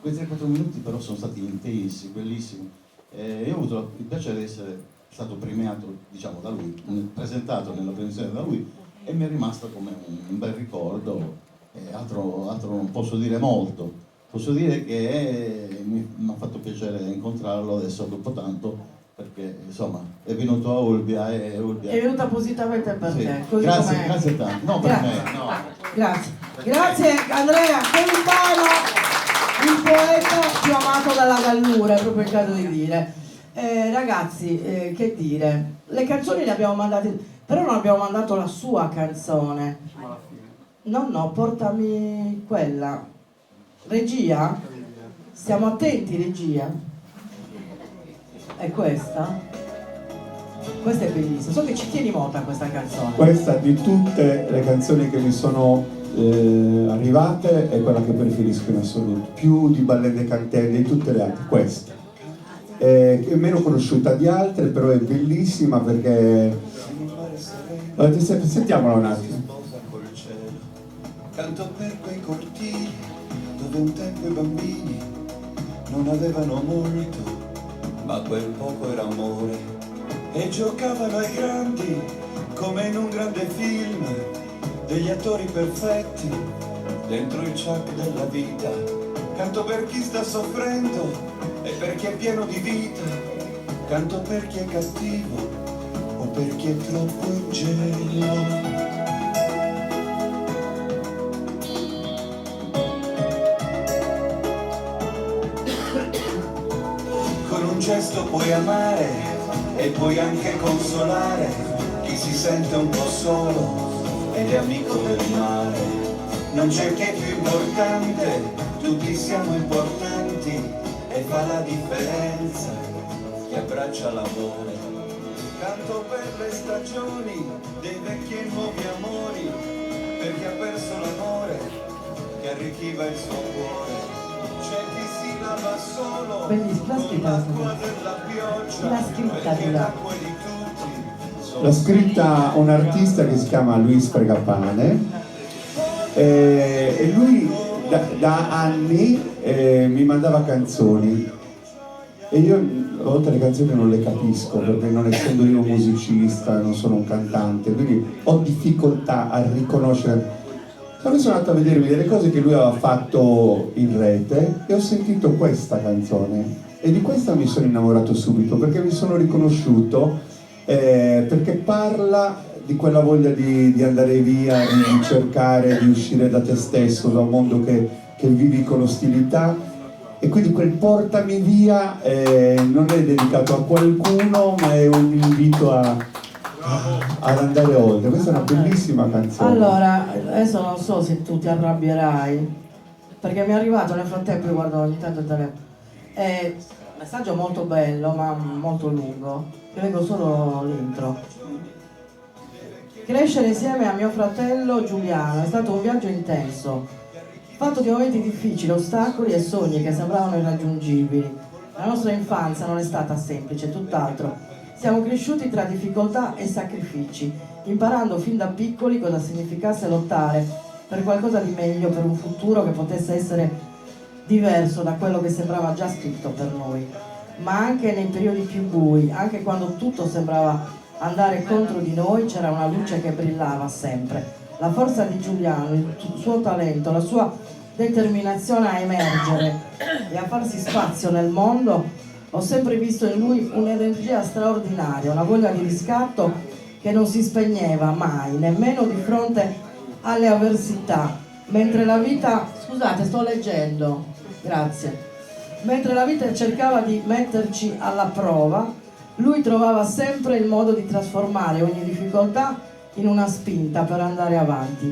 quei 3-4 minuti però sono stati intensi, bellissimi. Io ho avuto il piacere di essere stato premiato, diciamo, da lui, presentato nella premiazione da lui, e mi è rimasto come un bel ricordo. Altro non posso dire molto. Posso dire che mi ha fatto piacere incontrarlo adesso dopo tanto, perché insomma è venuto a Olbia e Olbia... È venuto appositamente per Sì. te. Così Grazie, com'è. grazie tanto. No, per Grazie. me, no. Grazie. Grazie Andrea Columano, il poeta più amato dalla Gallura, è proprio il caso di dire. Ragazzi, che dire, le canzoni le abbiamo mandate, però non abbiamo mandato la sua canzone. No, portami quella. Regia? Stiamo attenti, regia? È questa? Questa è bellissima, so che ci tieni molto a questa canzone. Questa di tutte le canzoni che mi sono arrivate è quella che preferisco in assoluto, più di Ballene Cantelli, di tutte le altre, questa. È meno conosciuta di altre, però è bellissima perché... Sentiamola un attimo. Canto per quei cortili dove un tempo i bambini non avevano molto, ma quel poco era amore, e giocavano ai grandi come in un grande film, degli attori perfetti dentro il chuck della vita. Canto per chi sta soffrendo e per chi è pieno di vita, canto per chi è cattivo o per chi è troppo ingenuo. Un gesto puoi amare e puoi anche consolare chi si sente un po' solo ed è amico del mare. Non c'è che è più importante, tutti siamo importanti e fa la differenza chi abbraccia l'amore. Canto per le stagioni dei vecchi e nuovi amori, per chi ha perso l'amore che arricchiva il suo cuore. C'è chi si lava solo Bellissima, con l'acqua della pioggia, l'ha scritta perché quella. l'acqua di tutti. L'ha scritta un artista che si chiama Luis Fregapane, e lui da anni mi mandava canzoni e io a volte le canzoni non le capisco perché non essendo io un musicista, non sono un cantante, quindi ho difficoltà a riconoscere. Poi sono andato a vedermi delle cose che lui aveva fatto in rete e ho sentito questa canzone e di questa mi sono innamorato subito perché mi sono riconosciuto, perché parla di quella voglia di andare via, di cercare di uscire da te stesso, da un mondo che vivi con ostilità, e quindi quel portami via non è dedicato a qualcuno ma è un invito ad andare oltre. Questa è una bellissima canzone. Allora, adesso non so se tu ti arrabbierai, perché mi è arrivato nel frattempo, io guardo ogni tanto il telefono, è un messaggio molto bello ma molto lungo, io leggo solo l'intro. Crescere insieme a mio fratello Giuliano è stato un viaggio intenso, fatto di momenti difficili, ostacoli e sogni che sembravano irraggiungibili. La nostra infanzia non è stata semplice, tutt'altro. Siamo cresciuti tra difficoltà e sacrifici, imparando fin da piccoli cosa significasse lottare per qualcosa di meglio, per un futuro che potesse essere diverso da quello che sembrava già scritto per noi. Ma anche nei periodi più bui, anche quando tutto sembrava andare contro di noi, c'era una luce che brillava sempre. La forza di Giuliano, il suo talento, la sua determinazione a emergere e a farsi spazio nel mondo, ho sempre visto in lui un'energia straordinaria, una voglia di riscatto che non si spegneva mai, nemmeno di fronte alle avversità. Mentre la vita... Scusate, sto leggendo, grazie. Mentre la vita cercava di metterci alla prova, lui trovava sempre il modo di trasformare ogni difficoltà in una spinta per andare avanti.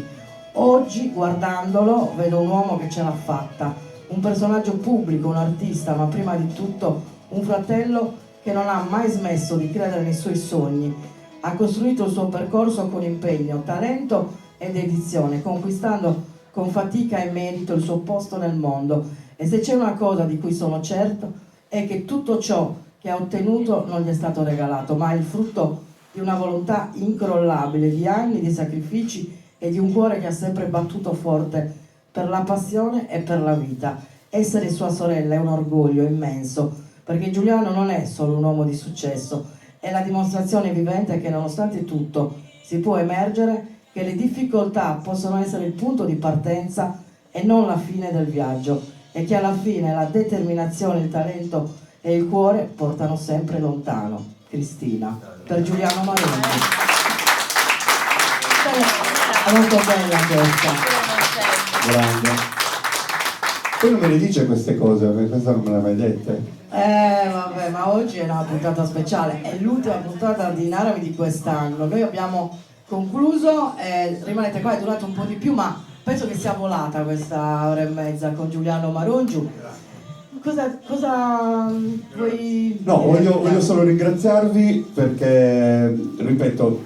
Oggi, guardandolo, vedo un uomo che ce l'ha fatta, un personaggio pubblico, un artista, ma prima di tutto un fratello che non ha mai smesso di credere nei suoi sogni. Ha costruito il suo percorso con impegno, talento e dedizione, conquistando con fatica e merito il suo posto nel mondo. E se c'è una cosa di cui sono certo è che tutto ciò che ha ottenuto non gli è stato regalato, ma è il frutto di una volontà incrollabile, di anni di sacrifici e di un cuore che ha sempre battuto forte per la passione e per la vita. Essere sua sorella è un orgoglio immenso, perché Giuliano non è solo un uomo di successo, è la dimostrazione vivente che nonostante tutto si può emergere, che le difficoltà possono essere il punto di partenza e non la fine del viaggio, e che alla fine la determinazione, il talento e il cuore portano sempre lontano. Cristina, per Giuliano Marongi. È molto bella questa. Grande. Poi non me le dice queste cose, perché questa non me l'ha mai dette. Vabbè, ma oggi è una puntata speciale, è l'ultima puntata di Narami di quest'anno. Noi abbiamo concluso, rimanete qua, è durato un po' di più, ma penso che sia volata questa ora e mezza con Giuliano Marongiu. Cosa vuoi No, dire? voglio solo ringraziarvi perché, ripeto,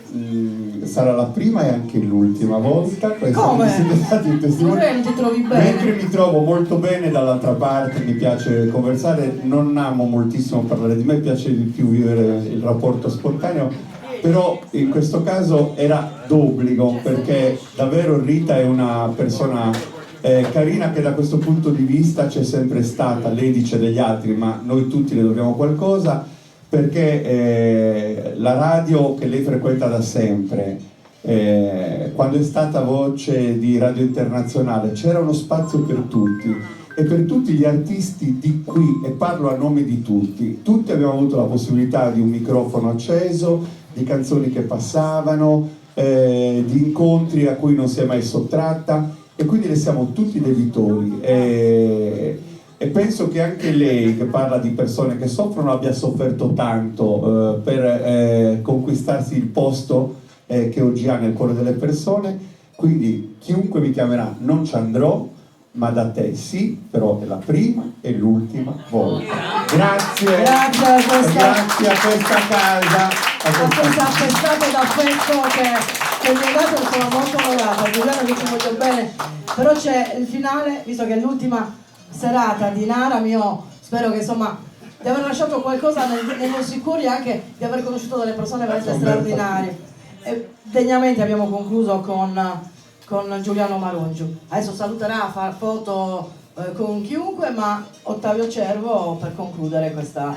sarà la prima e anche l'ultima volta. Come? Siete stati in testimoni. Cos'è, non ti trovi bene? Mentre mi trovo molto bene dall'altra parte, mi piace conversare, non amo moltissimo parlare di me, piace di più vivere il rapporto spontaneo, però in questo caso era d'obbligo perché davvero Rita è una persona carina, che da questo punto di vista c'è sempre stata. Lei dice degli altri, ma noi tutti le dobbiamo qualcosa, perché la radio che lei frequenta da sempre, quando è stata voce di Radio Internazionale, c'era uno spazio per tutti e per tutti gli artisti di qui, e parlo a nome di tutti abbiamo avuto la possibilità di un microfono acceso, di canzoni che passavano, di incontri a cui non si è mai sottratta, e quindi le siamo tutti debitori, e penso che anche lei, che parla di persone che soffrono, abbia sofferto tanto per conquistarsi il posto che oggi ha nel cuore delle persone. Quindi chiunque mi chiamerà non ci andrò, ma da te sì, però è la prima e l'ultima volta. Grazie, Grazie a questa casa, a questa festata d'affetto che mi hai dato, sono molto onorata. Giuliano, che ti voglio bene, però c'è il finale, visto che è l'ultima serata di Narami, io spero che insomma di aver lasciato qualcosa nei non sicuri, e anche di aver conosciuto delle persone veramente straordinarie. E degnamente abbiamo concluso con Giuliano Marongiu. Adesso saluterà, fa foto con chiunque, ma Ottavio Cervo per concludere questa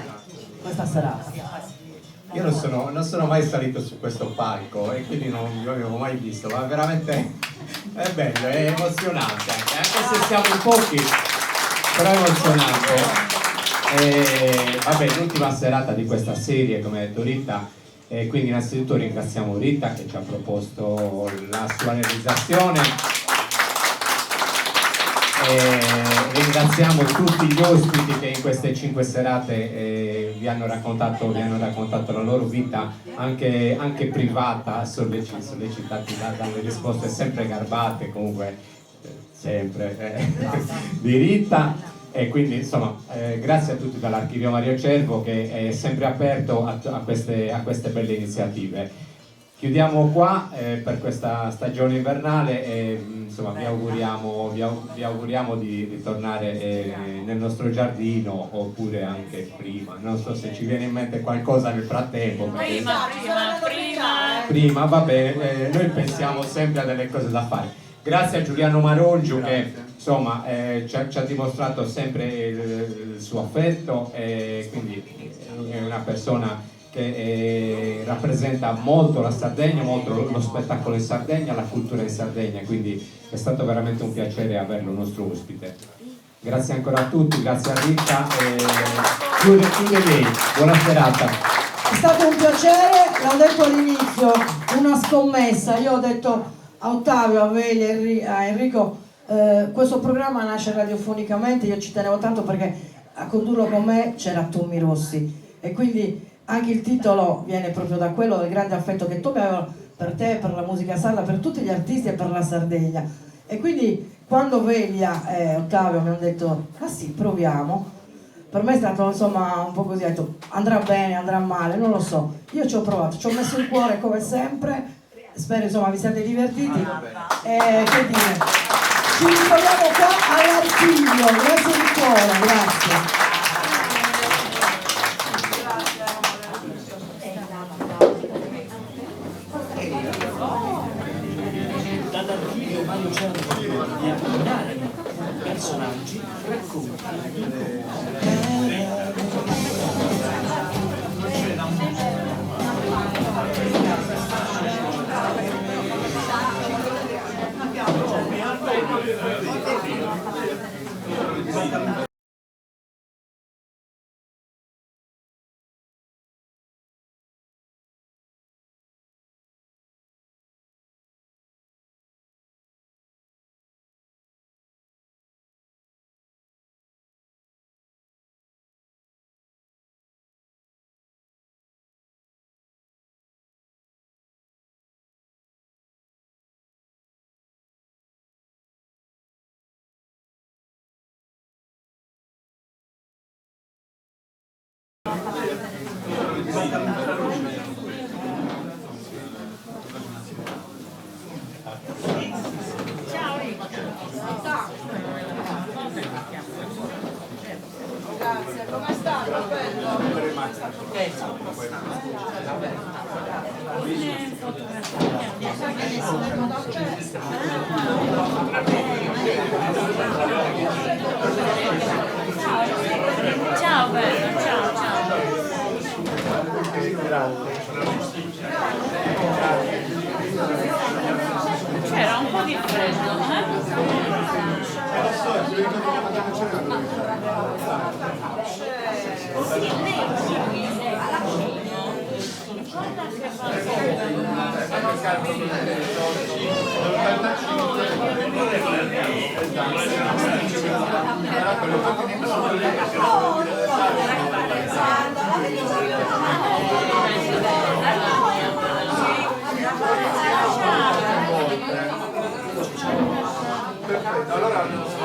serata. Io non sono mai salito su questo palco e quindi non vi avevo mai visto, ma veramente è bello, è emozionante, anche se siamo in pochi, però è emozionante. E, vabbè, l'ultima serata di questa serie, come ha detto Rita, e quindi innanzitutto ringraziamo Rita che ci ha proposto la sua realizzazione. Ringraziamo tutti gli ospiti che in queste 5 serate vi hanno raccontato la loro vita anche privata, sollecitati dalle risposte sempre garbate, comunque sempre di Rita. E quindi insomma grazie a tutti dall'Archivio Mario Cervo, che è sempre aperto a queste belle iniziative. Chiudiamo qua per questa stagione invernale e insomma vi auguriamo di ritornare nel nostro giardino, oppure anche prima. Non so se ci viene in mente qualcosa nel frattempo. Prima va bene, noi pensiamo sempre a delle cose da fare. Grazie a Giuliano Marongiu che insomma ci ha dimostrato sempre il suo affetto, e quindi è una persona che rappresenta molto la Sardegna, molto lo spettacolo in Sardegna, la cultura in Sardegna, quindi è stato veramente un piacere averlo nostro ospite. Grazie ancora a tutti, grazie a Rita, chiude lei, buona serata. È stato un piacere, l'ho detto all'inizio, una scommessa. Io ho detto a Ottavio, a Veli, a Enrico, questo programma nasce radiofonicamente, io ci tenevo tanto perché a condurlo con me c'era Tommy Rossi, e quindi anche il titolo viene proprio da quello del grande affetto che Tommy aveva per te, per la musica sarda, per tutti gli artisti e per la Sardegna. E quindi quando Velia e Ottavio mi hanno detto ah sì, proviamo, per me è stato insomma un po' così, ho detto andrà bene, andrà male, non lo so, io ci ho provato, ci ho messo il cuore come sempre, spero insomma vi siate divertiti, e che dire, ci ritroviamo qua all'Archivio, grazie di cuore, grazie. Dall'Archivio Mario Cervo di Narani per personaggi, racconti. Grazie, come sta? Ciao bello, ciao ciao. C'era un po' di freddo, Perfetto, allora grazie.